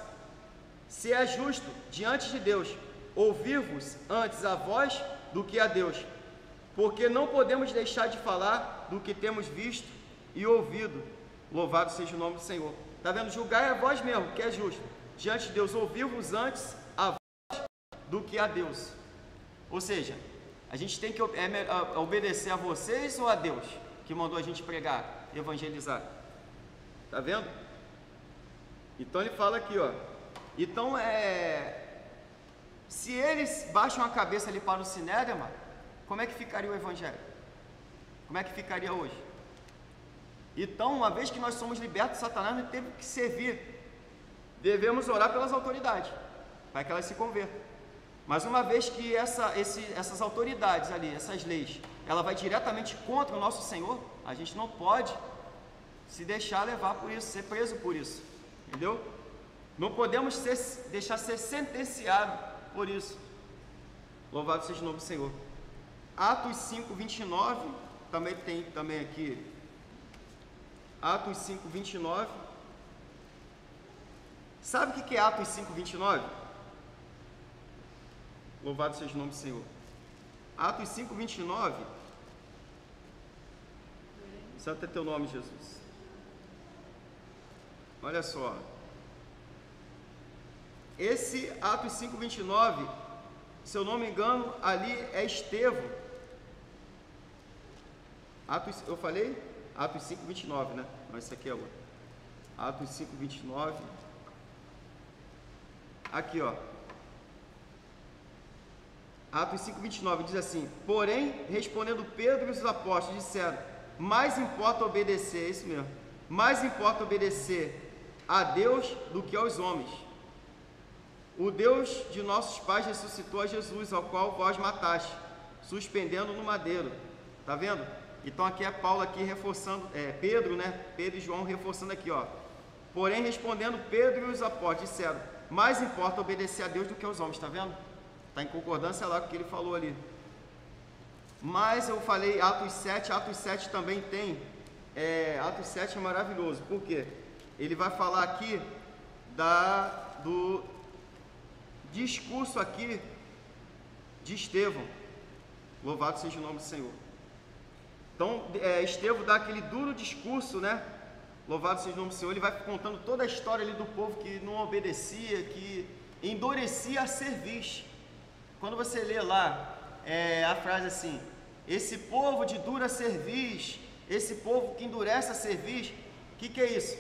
se é justo diante de Deus ouvir-vos antes a vós do que a Deus, porque não podemos deixar de falar do que temos visto e ouvido. Louvado seja o nome do Senhor. Está vendo? Julgai a vós mesmo, que é justo diante de Deus ouvir-vos antes a vós do que a Deus. Ou seja, A gente tem que obedecer a vocês ou a Deus, que mandou a gente pregar, evangelizar? Tá vendo? Então ele fala aqui, ó. Então se eles baixam a cabeça ali para o Sinédrio, como é que ficaria o evangelho? Como é que ficaria hoje? Então, uma vez que nós somos libertos de Satanás, nós temos que servir. Devemos orar pelas autoridades, para que elas se convertam. Mas uma vez que essas autoridades ali, essas leis, ela vai diretamente contra o nosso Senhor, a gente não pode se deixar levar por isso, ser preso por isso. Entendeu? Não podemos deixar ser sentenciado por isso. Louvado seja o nome do Senhor. Atos 5, 29, também tem aqui. Atos 5, 29. Sabe o que é Atos 5, 29? Louvado seja o nome do Senhor. Atos 5, 29. Santo é teu nome, Jesus. Olha só. Esse Atos 5, 29, se eu não me engano, ali é Estevão. Eu falei? Atos 5, 29, né? Não, esse aqui é outro. Atos 5, 29. Aqui, ó. Atos 5, 29 diz assim: porém, respondendo Pedro e os apóstolos, disseram: mais importa obedecer, é isso mesmo, mais importa obedecer a Deus do que aos homens. O Deus de nossos pais ressuscitou a Jesus, ao qual vós mataste, suspendendo no madeiro. Tá vendo? Então aqui é Paulo aqui reforçando, Pedro, né? Pedro e João reforçando aqui, ó. Porém, respondendo Pedro e os apóstolos, disseram: mais importa obedecer a Deus do que aos homens. Tá vendo? Está em concordância lá com o que ele falou ali. Mas eu falei Atos 7 também tem. Atos 7 é maravilhoso. Por quê? Ele vai falar aqui do discurso aqui de Estevão. Louvado seja o nome do Senhor. Então, Estevão dá aquele duro discurso, né? Louvado seja o nome do Senhor. Ele vai contando toda a história ali do povo que não obedecia, que endurecia a cerviz. Quando você lê lá a frase assim: esse povo de dura cerviz, esse povo que endurece a cerviz, o que é isso?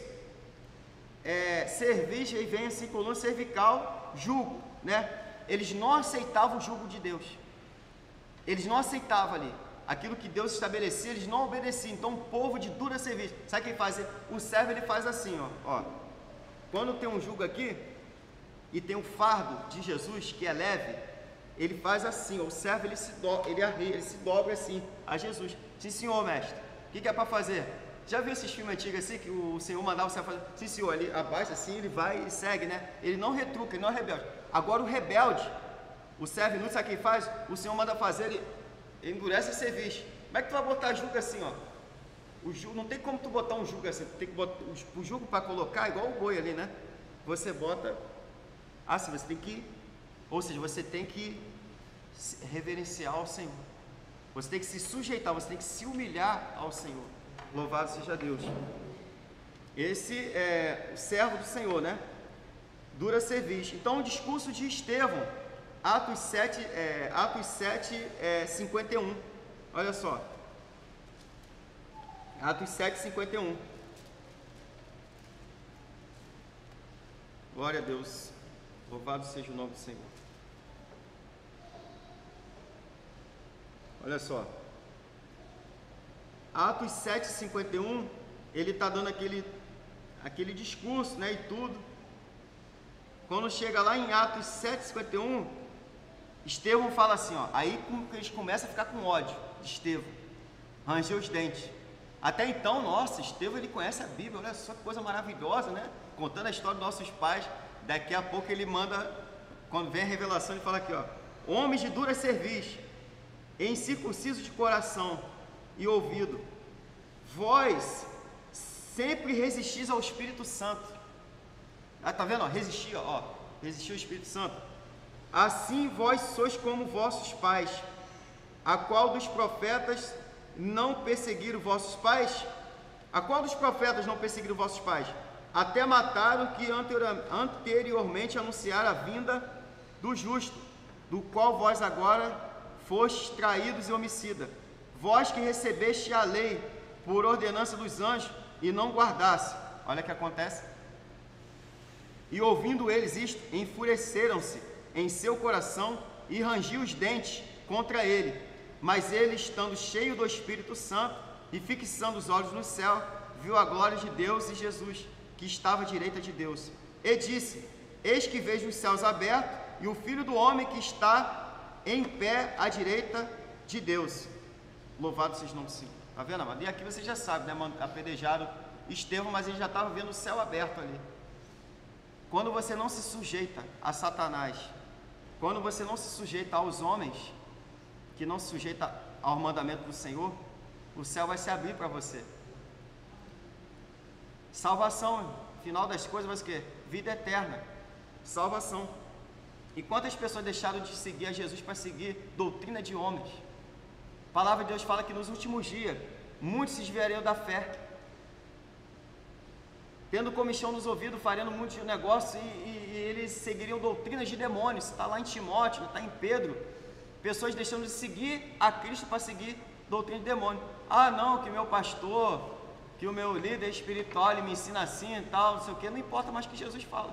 Cerviz, aí vem assim, coluna cervical, jugo, né? Eles não aceitavam o jugo de Deus. Eles não aceitavam ali. Aquilo que Deus estabelecia, eles não obedeciam. Então, o povo de dura cerviz, sabe o que ele faz? O servo, ele faz assim, ó. Quando tem um jugo aqui, e tem um fardo de Jesus, que é leve, ele faz assim, ó, o servo, ele se dobra assim a Jesus. Sim, senhor, mestre, o que é para fazer? Já viu esses filmes antigos assim, que o Senhor mandava o servo fazer? Sim, senhor, ele abaixa assim, ele vai e segue, né? Ele não retruca, ele não é rebelde. Agora o rebelde, o servo inútil, sabe o que ele faz? O Senhor manda fazer, ele endurece a cerviz. Como é que tu vai botar jugo assim, ó? O jugo, não tem como tu botar um jugo assim, tu tem que botar o jugo para colocar, igual o boi ali, né? Você bota assim, você tem que, ou seja, você tem que reverenciar ao Senhor. Você tem que se sujeitar, você tem que se humilhar ao Senhor. Louvado seja Deus. Esse é o servo do Senhor, né? Dura cerviz. Então, o discurso de Estevão, Atos 7, 51. Olha só. Atos 7, 51. Glória a Deus. Louvado seja o nome do Senhor. Olha só. Atos 7, 51, ele está dando aquele discurso, né, e tudo. Quando chega lá em Atos 7, 51, Estevão fala assim, ó, aí eles começam a ficar com ódio de Estevão, ranger os dentes. Até então, nossa, Estevão, ele conhece a Bíblia, olha só que coisa maravilhosa, né? Contando a história dos nossos pais. Daqui a pouco ele manda, quando vem a revelação, ele fala aqui, ó, homens de dura cerviz, incircuncisos de coração e ouvido, vós sempre resistis ao Espírito Santo. Tá vendo? Resistir ao Espírito Santo. Assim vós sois como vossos pais. A qual dos profetas não perseguiram vossos pais? A qual dos profetas não perseguiram vossos pais? Até mataram que anteriormente anunciaram a vinda do justo, do qual vós agora fostes traídos e homicida, vós que recebeste a lei por ordenança dos anjos e não guardasse. Olha o que acontece. E ouvindo eles isto, enfureceram-se em seu coração e rangiam os dentes contra ele. Mas ele, estando cheio do Espírito Santo e fixando os olhos no céu, viu a glória de Deus e Jesus, que estava à direita de Deus. E disse: eis que vejo os céus abertos e o Filho do Homem que está em pé à direita de Deus. Louvado seja o nome do Senhor. Está vendo, amado? E aqui você já sabe, né? Apedrejaram Estevão, mas ele já estava vendo o céu aberto ali. Quando você não se sujeita a Satanás, quando você não se sujeita aos homens, que não se sujeita ao mandamento do Senhor, o céu vai se abrir para você. Salvação, final das coisas, vai ser o quê? Vida eterna, salvação. E quantas pessoas deixaram de seguir a Jesus para seguir doutrina de homens? A palavra de Deus fala que nos últimos dias, muitos se desviariam da fé, tendo comichão nos ouvidos, fazendo muitos negócios, e eles seguiriam doutrinas de demônios. Está lá em Timóteo, está em Pedro, pessoas deixando de seguir a Cristo para seguir doutrina de demônio. Ah não, que meu pastor, que o meu líder espiritual, ele me ensina assim e tal, não sei o que, não importa mais o que Jesus fala.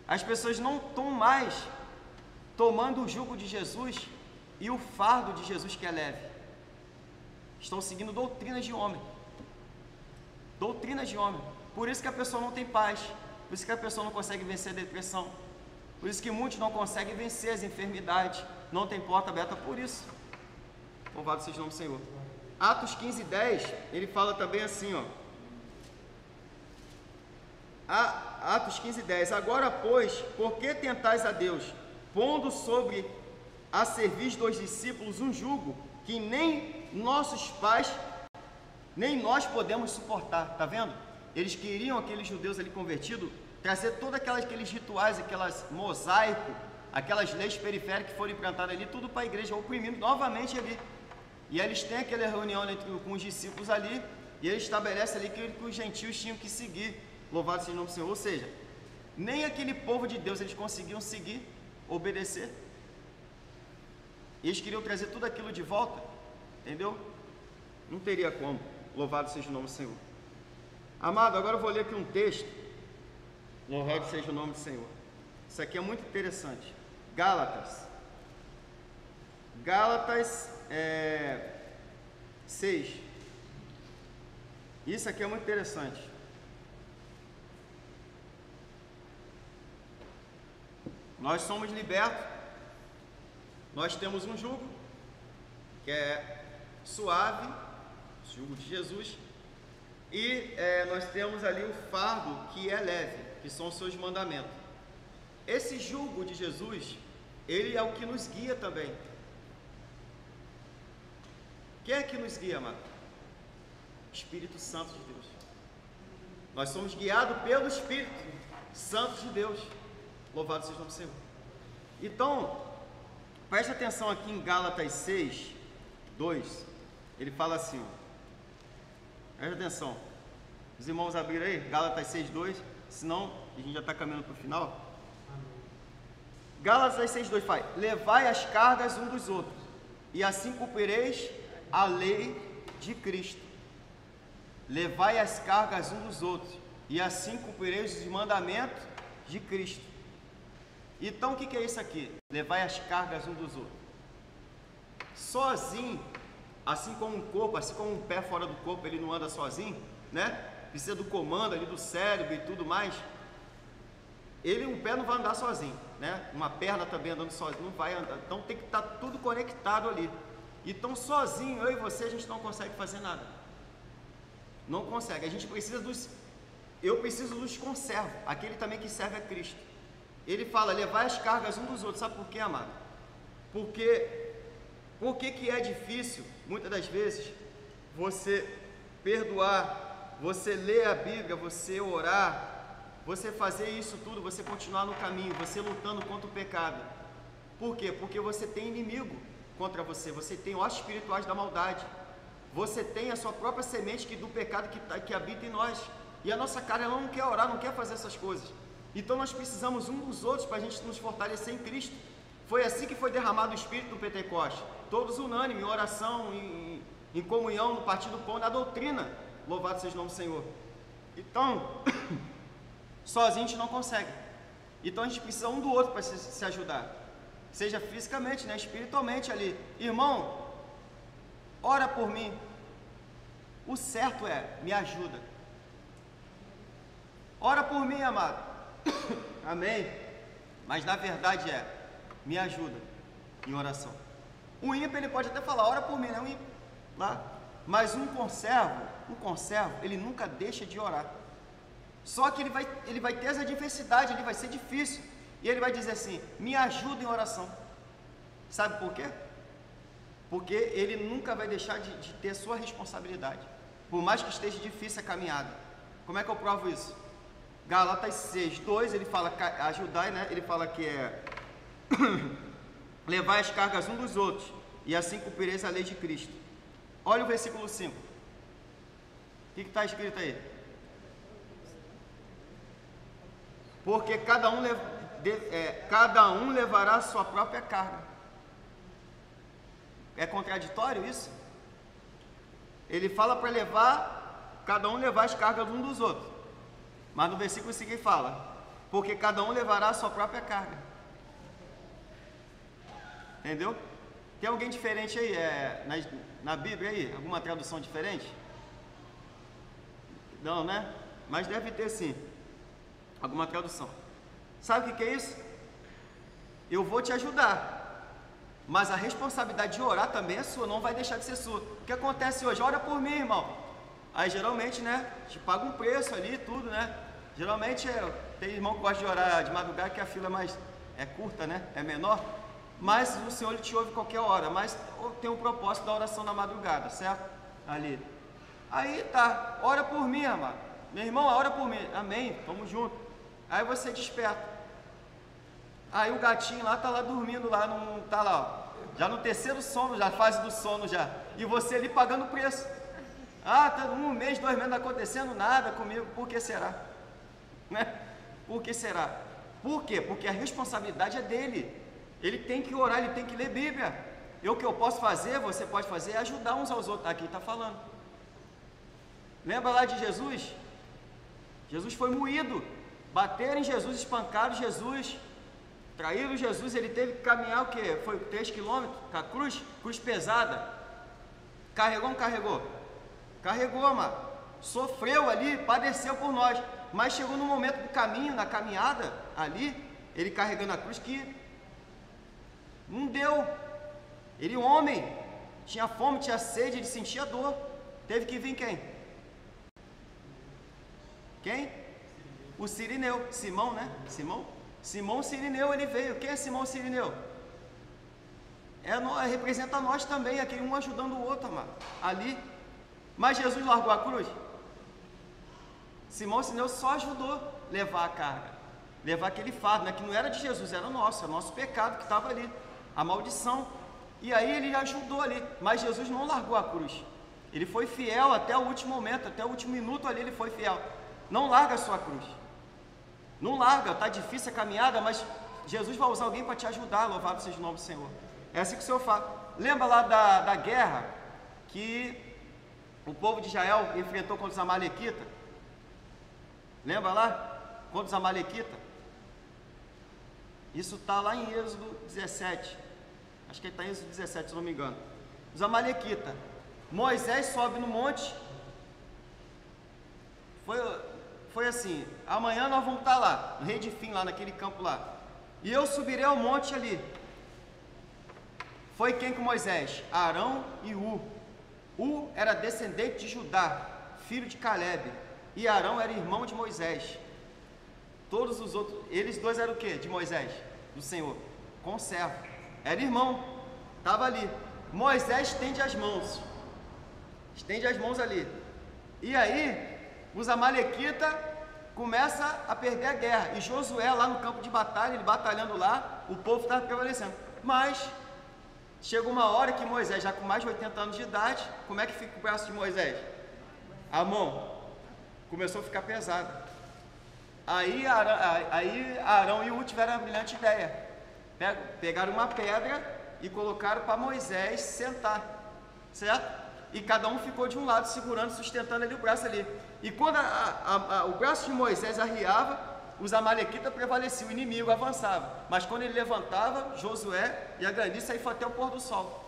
As pessoas não estão mais tomando o jugo de Jesus e o fardo de Jesus, que é leve. Estão seguindo doutrinas de homem. Doutrinas de homem. Por isso que a pessoa não tem paz. Por isso que a pessoa não consegue vencer a depressão. Por isso que muitos não conseguem vencer as enfermidades. Não tem porta aberta por isso. Louvado seja o nome do Senhor. Atos 15:10, ele fala também assim, ó. Atos 15:10. Agora, pois, por que tentais a Deus, pondo sobre a cerviz dos discípulos um jugo que nem nossos pais, nem nós podemos suportar? Tá vendo? Eles queriam, aqueles judeus ali convertidos, trazer todos aqueles rituais, aquelas mosaico, aquelas leis periféricas que foram implantadas ali, tudo para a igreja, oprimindo novamente ali. E aí eles têm aquela reunião com os discípulos ali, e eles estabelecem ali que os gentios tinham que seguir. Louvado seja o nome do Senhor. Ou seja, nem aquele povo de Deus eles conseguiam seguir, obedecer. Eles queriam trazer tudo aquilo de volta, entendeu? Não teria como. Louvado seja o nome do Senhor. Amado, agora eu vou ler aqui um texto. Louvado seja o nome do Senhor. Isso aqui é muito interessante. Gálatas 6. Isso aqui é muito interessante. Nós somos libertos, nós temos um jugo que é suave, o jugo de Jesus, e nós temos ali o fardo que é leve, que são os seus mandamentos. Esse jugo de Jesus, ele é o que nos guia também. Quem é que nos guia, amado? Espírito Santo de Deus. Nós somos guiados pelo Espírito Santo de Deus. Louvado seja o nome do Senhor. Então, preste atenção aqui em Gálatas 6, 2. Ele fala assim, ó. Preste atenção. Os irmãos abriram aí, Gálatas 6, 2. Senão, a gente já está caminhando para o final. Gálatas 6, 2 fala: levai as cargas um dos outros, e assim cumprireis a lei de Cristo. Levai as cargas um dos outros, e assim cumprireis os mandamentos de Cristo. Então o que é isso aqui? Levai as cargas um dos outros. Sozinho, assim como um corpo, assim como um pé fora do corpo, ele não anda sozinho, né? Precisa do comando ali do cérebro e tudo mais. Um pé não vai andar sozinho, né? Uma perna também andando sozinho, não vai andar. Então tem que estar tudo conectado ali. Então sozinho, eu e você, a gente não consegue fazer nada. Não consegue. A gente precisa eu preciso dos conservos. Aquele também que serve a Cristo. Ele fala, levar as cargas um dos outros. Sabe por quê, amado? Por que é difícil, muitas das vezes, você perdoar, você ler a Bíblia, você orar, você fazer isso tudo, você continuar no caminho, você lutando contra o pecado? Por quê? Porque você tem inimigo contra você, você tem ossos espirituais da maldade, você tem a sua própria semente do pecado que habita em nós, e a nossa carne ela não quer orar, não quer fazer essas coisas. Então nós precisamos um dos outros para a gente nos fortalecer em Cristo, Foi assim que foi derramado o Espírito no Pentecoste. Todos unânimes, em oração, em comunhão, no partir do pão, na doutrina. Louvado seja o nome do Senhor. Então, sozinho a gente não consegue. Então a gente precisa um do outro para se ajudar. Seja fisicamente, né? Espiritualmente ali. Irmão, ora por mim. O certo é, me ajuda. Ora por mim, amado. Amém? Mas na verdade é, me ajuda em oração. O ímpio ele pode até falar, ora por mim, né? Um ímpio, lá. Mas um conservo, ele nunca deixa de orar. Só que ele vai ter essa adversidade, ele vai ser difícil. E ele vai dizer assim, me ajuda em oração. Sabe por quê? Porque ele nunca vai deixar de ter a sua responsabilidade. Por mais que esteja difícil a caminhada. Como é que eu provo isso? Gálatas 6:2, ele fala, ajudai, né? Ele fala que é levai as cargas uns dos outros, e assim cumprireis a lei de Cristo. Olha o versículo 5. O que está escrito aí? Porque cada um levará a sua própria carga. É contraditório isso? Ele fala para cada um levar as cargas uns dos outros. Mas no versículo seguinte fala, porque cada um levará a sua própria carga. Entendeu? Tem alguém diferente aí, na Bíblia aí? Alguma tradução diferente? Não, né? Mas deve ter sim, alguma tradução. Sabe o que é isso? Eu vou te ajudar, mas a responsabilidade de orar também é sua, não vai deixar de ser sua. O que acontece hoje? Ora por mim, irmão. Aí geralmente, né, te paga um preço ali, tudo, né? Geralmente tem irmão que gosta de orar de madrugada, que a fila é curta, né? É menor. Mas o Senhor ele te ouve qualquer hora. Mas tem um propósito da oração na madrugada, certo? Ali. Aí tá, ora por mim, amado. Meu irmão, ora por mim. Amém, vamos junto. Aí você desperta. Aí o gatinho lá tá lá dormindo, lá não tá lá, ó. Já no terceiro sono, já fase do sono já. E você ali pagando o preço. Ah, tá 1 mês, 2 meses não acontecendo nada comigo. Por que será? Né? Por que será? Por quê? Porque a responsabilidade é dele. Ele tem que orar, ele tem que ler Bíblia. O que eu posso fazer, você pode fazer, é ajudar uns aos outros. Aqui está falando. Lembra lá de Jesus? Jesus foi moído. Bateram em Jesus, espancaram Jesus, traíram Jesus. Ele teve que caminhar o quê? Foi 3 quilômetros com a cruz pesada. Carregou ou não carregou? Carregou, mano. Sofreu ali, padeceu por nós. Mas chegou no momento do caminho, na caminhada, ali, ele carregando a cruz, que não deu. Ele, homem, tinha fome, tinha sede, ele sentia dor. Teve que vir quem? Quem? O Cirineu. Simão, né? Simão Cirineu, ele veio. Quem é Simão Cirineu? Representa nós também, aquele um ajudando o outro, amado. Ali. Mas Jesus largou a cruz? Simão Cirineu só ajudou a levar a carga. Levar aquele fardo, né? Que não era de Jesus, era nosso. Era o nosso pecado que estava ali. A maldição. E aí ele ajudou ali. Mas Jesus não largou a cruz. Ele foi fiel até o último momento, até o último minuto ali ele foi fiel. Não larga a sua cruz. Não larga, está difícil a caminhada, mas Jesus vai usar alguém para te ajudar, louvado seja o nome do Senhor. É assim que o Senhor fala. Lembra lá da guerra que o povo de Israel enfrentou contra os amalequitas? Lembra lá? Contra os amalequitas? Isso está lá em Êxodo 17. Acho que está em Êxodo 17, se não me engano. Os amalequitas. Moisés sobe no monte. Foi assim, amanhã nós vamos estar lá, no Redifim, lá naquele campo lá. E eu subirei ao monte ali. Foi quem com Moisés? Arão e U era descendente de Judá, filho de Calebe. E Arão era irmão de Moisés. Todos os outros, eles dois eram o quê? De Moisés, do Senhor. Conservo. Era irmão, estava ali. Moisés estende as mãos. Estende as mãos ali. E aí, os amalequitas começam a perder a guerra. E Josué lá no campo de batalha, ele batalhando lá, o povo estava prevalecendo. Mas chegou uma hora que Moisés, já com mais de 80 anos de idade, como é que fica o braço de Moisés? A mão começou a ficar pesada. Aí Arão e U tiveram a brilhante ideia. Pegaram uma pedra e colocaram para Moisés sentar, certo? E cada um ficou de um lado segurando, sustentando ali o braço ali. E quando o braço de Moisés arriava, os amalequitas prevaleciam, o inimigo avançava. Mas quando ele levantava, Josué e a graniça, aí foi até o pôr do sol.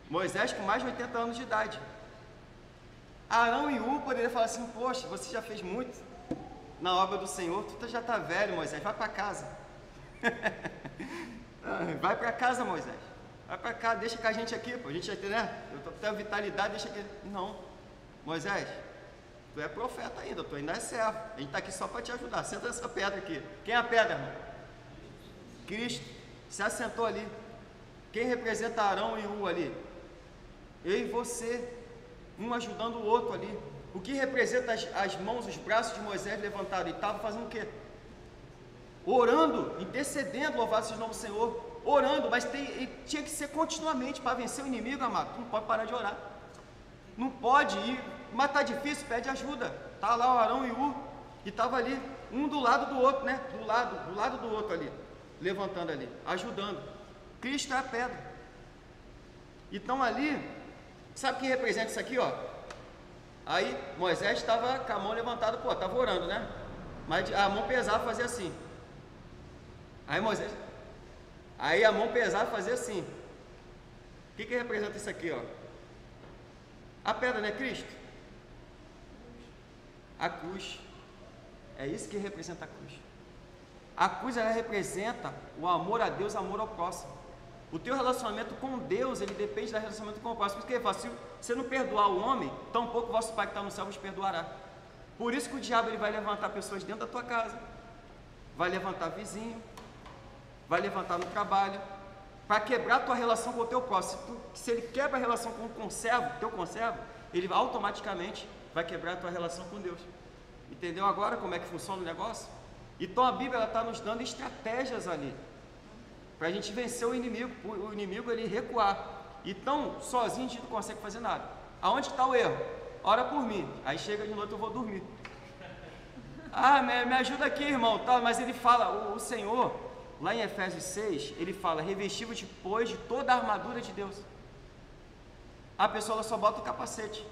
Moisés com mais de 80 anos de idade. Arão e Ur poderiam falar assim: poxa, você já fez muito na obra do Senhor, tu já está velho, Moisés, vai para casa. Vai para casa, Moisés. Vai para cá, deixa com a gente aqui, pô. A gente já tem, né? Eu tô tendo vitalidade, deixa aqui. Não, Moisés, tu é profeta ainda, tu ainda é servo. A gente está aqui só para te ajudar. Senta nessa pedra aqui. Quem é a pedra, irmão? Cristo. Se assentou ali. Quem representa Arão e Ur ali? Eu e você, um ajudando o outro ali. O que representa as mãos, os braços de Moisés levantados? Ele estava fazendo o quê? Orando, intercedendo, louvado seja o nome do Senhor. Orando, mas tinha que ser continuamente para vencer o inimigo, amado. Tu não pode parar de orar. Não pode ir, mas está difícil, pede ajuda. Está lá o Arão e o Ur, e estava ali, um do lado do outro, né? Do lado do outro ali, levantando ali, ajudando. Cristo é a pedra. Então ali, sabe quem representa isso aqui, ó? Aí Moisés estava com a mão levantada, pô, estava orando, né? Mas a mão pesava, fazia assim. Aí a mão pesava, fazia assim. O que representa isso aqui, ó? A pedra, não é Cristo? A cruz. É isso que representa a cruz. A cruz, ela representa o amor a Deus, o amor ao próximo. O teu relacionamento com Deus, ele depende do relacionamento com o próximo. Porque ele fala, se você não perdoar o homem, tampouco o vosso Pai que está no céu vos perdoará. Por isso que o diabo ele vai levantar pessoas dentro da tua casa, vai levantar vizinho, vai levantar no trabalho, para quebrar a tua relação com o teu próximo. Se ele quebra a relação com o teu conservo, ele automaticamente vai quebrar a tua relação com Deus. Entendeu agora como é que funciona o negócio? Então a Bíblia está nos dando estratégias ali, para a gente vencer o inimigo ele recuar. Então, sozinho a gente não consegue fazer nada. Aonde está o erro? Ora por mim. Aí chega de noite, eu vou dormir. Ah, me ajuda aqui, irmão. Tá, mas ele fala, o Senhor, lá em Efésios 6, ele fala, revestiu-vos depois de toda a armadura de Deus. A pessoa ela só bota o capacete.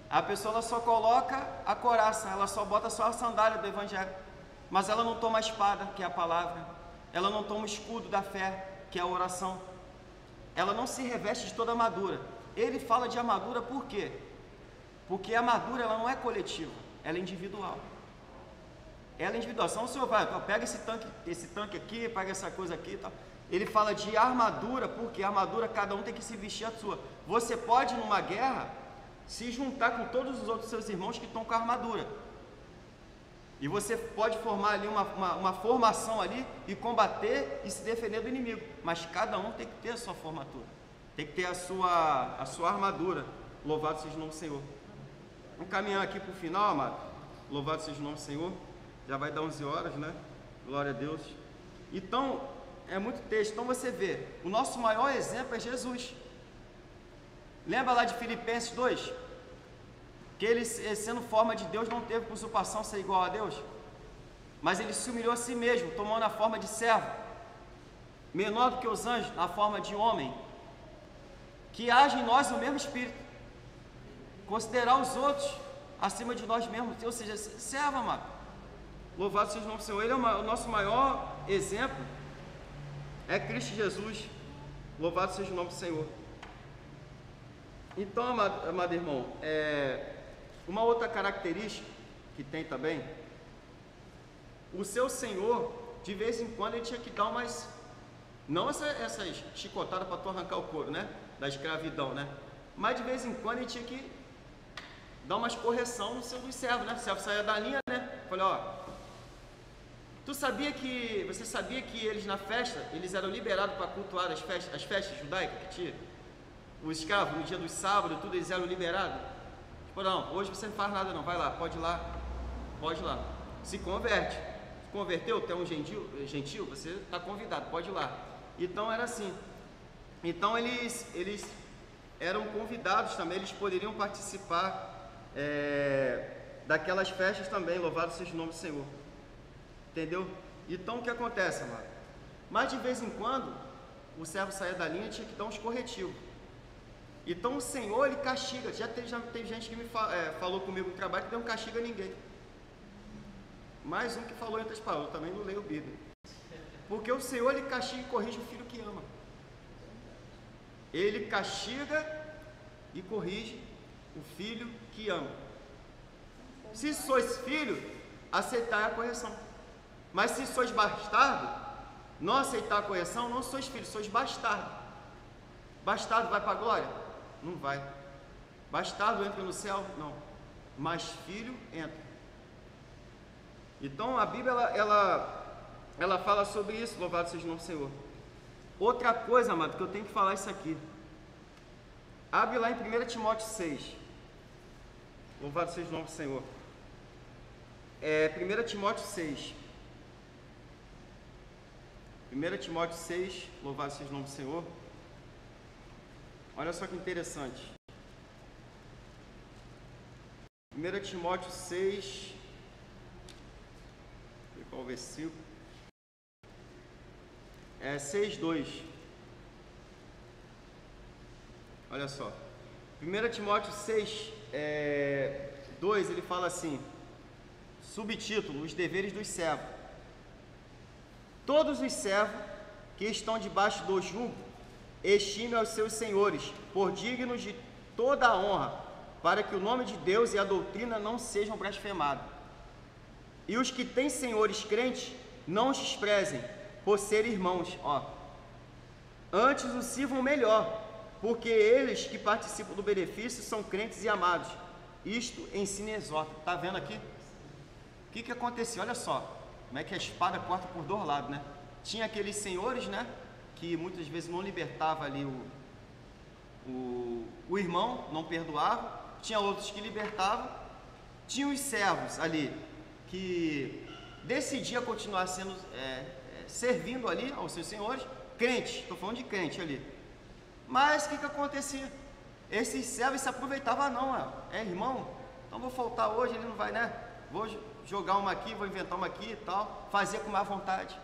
A pessoa ela só coloca a couraça, ela só bota só a sandália do Evangelho. Mas ela não toma a espada, que é a palavra. Ela não toma o escudo da fé, que é a oração. Ela não se reveste de toda a armadura. Ele fala de armadura por quê? Porque a armadura ela não é coletiva, ela é individual. Ela é individual. Então o Senhor vai, pega esse tanque aqui, pega essa coisa aqui e tal. Ele fala de armadura, porque a armadura cada um tem que se vestir a sua. Você pode, numa guerra, se juntar com todos os outros seus irmãos que estão com a armadura. E você pode formar ali uma formação ali e combater e se defender do inimigo. Mas cada um tem que ter a sua formatura. Tem que ter a sua armadura. Louvado seja o nome do Senhor. Vamos caminhar aqui para o final, amado. Louvado seja o nome do Senhor. Já vai dar 11 horas, né? Glória a Deus. Então, é muito texto. Então você vê, o nosso maior exemplo é Jesus. Lembra lá de Filipenses 2? Que ele, sendo forma de Deus, não teve por usurpação ser igual a Deus, mas ele se humilhou a si mesmo, tomando a forma de servo, menor do que os anjos, na forma de homem, que age em nós o mesmo Espírito, considerar os outros acima de nós mesmos, ou seja, servo, amado. Louvado seja o nome do Senhor. Ele é o nosso maior exemplo, é Cristo Jesus. Louvado seja o nome do Senhor. Então, amado irmão, uma outra característica que tem também, o seu Senhor, de vez em quando, ele tinha que dar umas, não essas chicotadas para tu arrancar o couro, né, da escravidão, né, mas de vez em quando ele tinha que dar umas correção no seu dos servos, né, o servo saía da linha, né, falei, ó, você sabia que eles na festa, eles eram liberados para cultuar as festas judaicas que tinha? Os escravos, no dia dos sábados, tudo, eles eram liberados. Tipo, não, hoje você não faz nada não, vai lá, pode ir lá, se converte. Se converteu, tu é um gentil, você está convidado, pode ir lá. Então era assim. Então eles eram convidados também, eles poderiam participar daquelas festas também, louvado seja o nome do Senhor. Entendeu? Então o que acontece, amado? Mas de vez em quando, o servo saía da linha e tinha que dar uns corretivos. Então o Senhor, Ele castiga. Já teve gente que falou comigo no trabalho que não castiga ninguém. Mais um que falou em outras palavras, eu também não leio a Bíblia. Porque o Senhor, Ele castiga e corrige o filho que ama. Ele castiga e corrige o filho que ama. Se sois filho, aceitai a correção. Mas se sois bastardo, não aceitar a correção, não sois filho, sois bastardo. Bastardo vai para a glória? Não vai. Bastardo entra no céu? Não. Mas filho entra. Então a Bíblia ela fala sobre isso, louvado seja o nome do Senhor. Outra coisa, amado, que eu tenho que falar isso aqui. Abre lá em 1 Timóteo 6. Louvado seja o nome do Senhor. 1 Timóteo 6. 1 Timóteo 6, louvado seja o nome do Senhor. Olha só que interessante. 1 Timóteo 6, qual o versículo? 6:2. Olha só. 1 Timóteo 6, 2, ele fala assim, subtítulo, os deveres dos servos. Todos os servos que estão debaixo do jugo, estimem aos seus senhores, por dignos de toda a honra, para que o nome de Deus e a doutrina não sejam blasfemados. E os que têm senhores crentes, não os desprezem, por serem irmãos, antes os sirvam melhor, porque eles que participam do benefício são crentes e amados. Isto ensina e exorta. Está vendo aqui? O que aconteceu? Olha só, como é que a espada corta por dois lados, né? Tinha aqueles senhores, né, que muitas vezes não libertava ali o irmão, não perdoava. Tinha outros que libertavam. Tinha os servos ali que decidia continuar sendo servindo ali aos seus senhores, crente, estou falando de crente ali. Mas o que acontecia? Esses servos se aproveitavam, irmão, então vou faltar hoje, ele não vai, né? Vou jogar uma aqui, vou inventar uma aqui e tal, fazer com má vontade.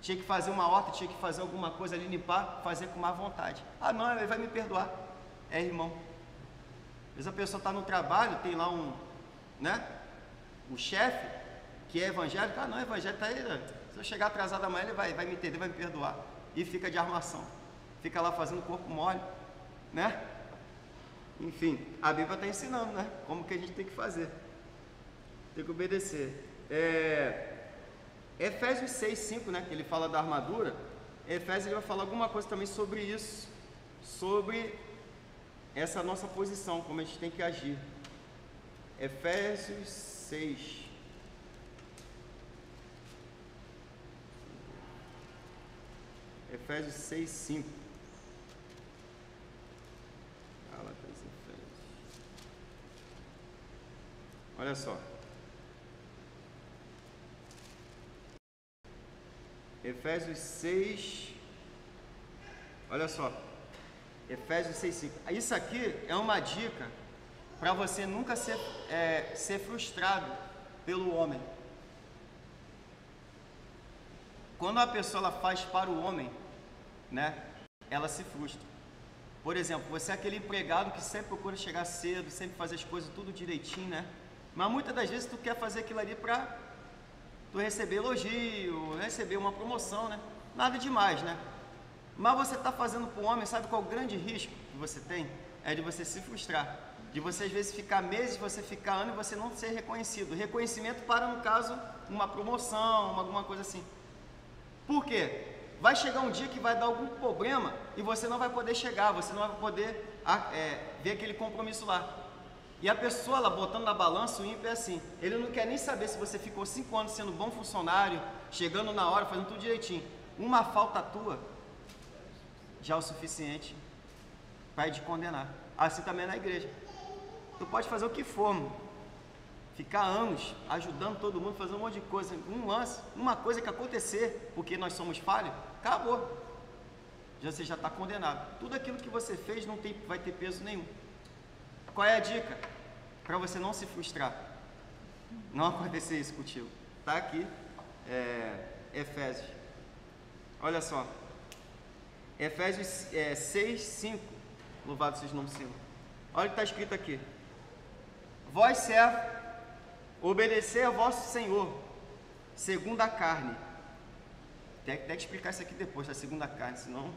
Tinha que fazer uma horta, tinha que fazer alguma coisa ali, limpar, fazer com má vontade. Não, ele vai me perdoar. Irmão. Às vezes a pessoa está no trabalho, tem lá o chefe, que é evangélico, não, evangélico está aí, né? Se eu chegar atrasado amanhã, ele vai me entender, vai me perdoar. E fica de armação. Fica lá fazendo corpo mole, né? Enfim, a Bíblia está ensinando, né? Como que a gente tem que fazer. Tem que obedecer. Efésios 6:5, né? Que ele fala da armadura. Efésios ele vai falar alguma coisa também sobre isso. Sobre essa nossa posição, como a gente tem que agir. Efésios 6. Efésios 6:5. Olha só. Efésios 6. Olha só. Efésios 6:5. Isso aqui é uma dica para você nunca ser frustrado pelo homem. Quando a pessoa ela faz para o homem, né, ela se frustra. Por exemplo, você é aquele empregado que sempre procura chegar cedo, sempre fazer as coisas tudo direitinho, né? Mas muitas das vezes tu quer fazer aquilo ali para tu receber elogio, receber uma promoção, né? Nada demais, né? Mas você está fazendo para o homem, sabe qual é o grande risco que você tem? É de você se frustrar. De você às vezes ficar meses, você ficar anos e você não ser reconhecido. Reconhecimento para, no caso, uma promoção, alguma coisa assim. Por quê? Vai chegar um dia que vai dar algum problema e você não vai poder chegar, você não vai poder ver aquele compromisso lá. E a pessoa, ela botando na balança, o ímpio é assim, ele não quer nem saber se você ficou 5 anos sendo bom funcionário, chegando na hora, fazendo tudo direitinho. Uma falta tua já é o suficiente para te condenar. Assim também é na igreja. Tu pode fazer o que for, mano. Ficar anos ajudando todo mundo, fazendo um monte de coisa. Um lance, uma coisa que acontecer, porque nós somos falhos, acabou. Você já está condenado. Tudo aquilo que você fez não vai ter peso nenhum. Qual é a dica? Para você não se frustrar. Não acontecer isso contigo. Está aqui, Efésios. Olha só. Efésios 6, 5. Louvado seja o nome do Senhor. Olha o que está escrito aqui. Vós, servo, obedecer a vosso Senhor, segundo a carne. Tem que explicar isso aqui depois, a segunda carne, senão...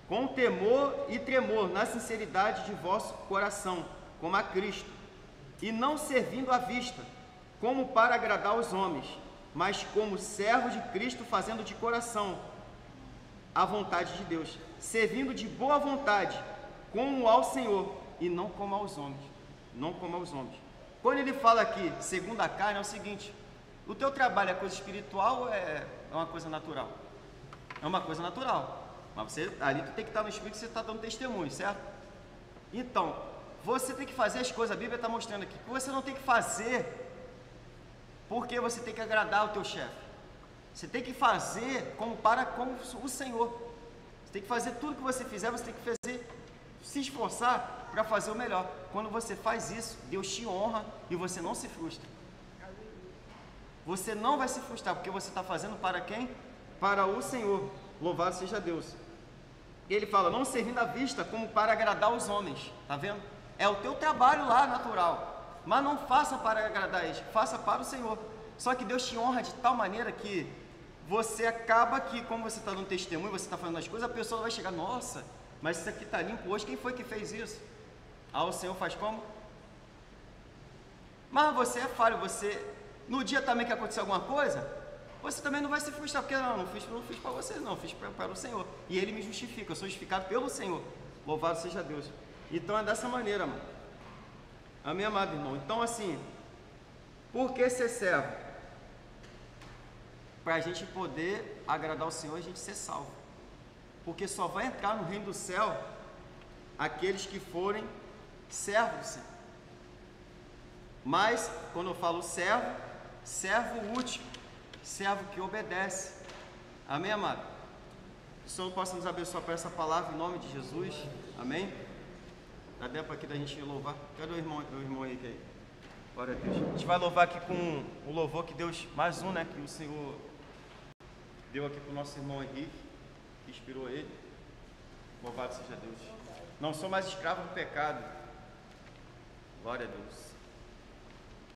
Com temor e tremor, na sinceridade de vosso coração, como a Cristo, e não servindo à vista, como para agradar os homens, mas como servos de Cristo, fazendo de coração a vontade de Deus, servindo de boa vontade, como ao Senhor, e não como aos homens. Não como aos homens. Quando ele fala aqui, segundo a carne, é o seguinte: o teu trabalho é coisa espiritual ou é uma coisa natural? É uma coisa natural. Mas você, ali tu tem que estar no Espírito, você está dando testemunho, certo? Então, você tem que fazer as coisas, a Bíblia está mostrando aqui, que você não tem que fazer porque você tem que agradar o teu chefe. Você tem que fazer como o Senhor. Você tem que fazer tudo que você fizer, você tem que fazer, se esforçar para fazer o melhor. Quando você faz isso, Deus te honra e você não se frustra. Você não vai se frustrar, porque você está fazendo para quem? Para o Senhor. Louvado seja Deus. Ele fala, não servindo à vista como para agradar os homens. Está vendo? É o teu trabalho lá, natural. Mas não faça para agradar eles, faça para o Senhor. Só que Deus te honra de tal maneira que você acaba que, como você está dando testemunho, você está fazendo as coisas, a pessoa vai chegar, nossa, mas isso aqui está limpo hoje, quem foi que fez isso? Ah, o Senhor faz como? Mas você é falho, você, no dia também que acontecer alguma coisa, você também não vai se frustrar, porque não fiz para você, não, fiz para o Senhor. E Ele me justifica, eu sou justificado pelo Senhor. Louvado seja Deus. Então é dessa maneira, mano. Amém, amado irmão? Então assim, por que ser servo? Para a gente poder agradar o Senhor, a gente ser salvo. Porque só vai entrar no reino do céu aqueles que forem servos do Senhor. Mas, quando eu falo servo, servo útil, servo que obedece. Amém, amado? Que o Senhor possa nos abençoar por essa palavra, em nome de Jesus. Amém? Dá tempo aqui da gente louvar. Cadê o irmão aí? Que aí? Glória a Deus. A gente vai louvar aqui com o louvor que Deus, mais um, né? Que o Senhor deu aqui para o nosso irmão Henrique, que inspirou ele. Louvado seja Deus. Não sou mais escravo do pecado. Glória a Deus.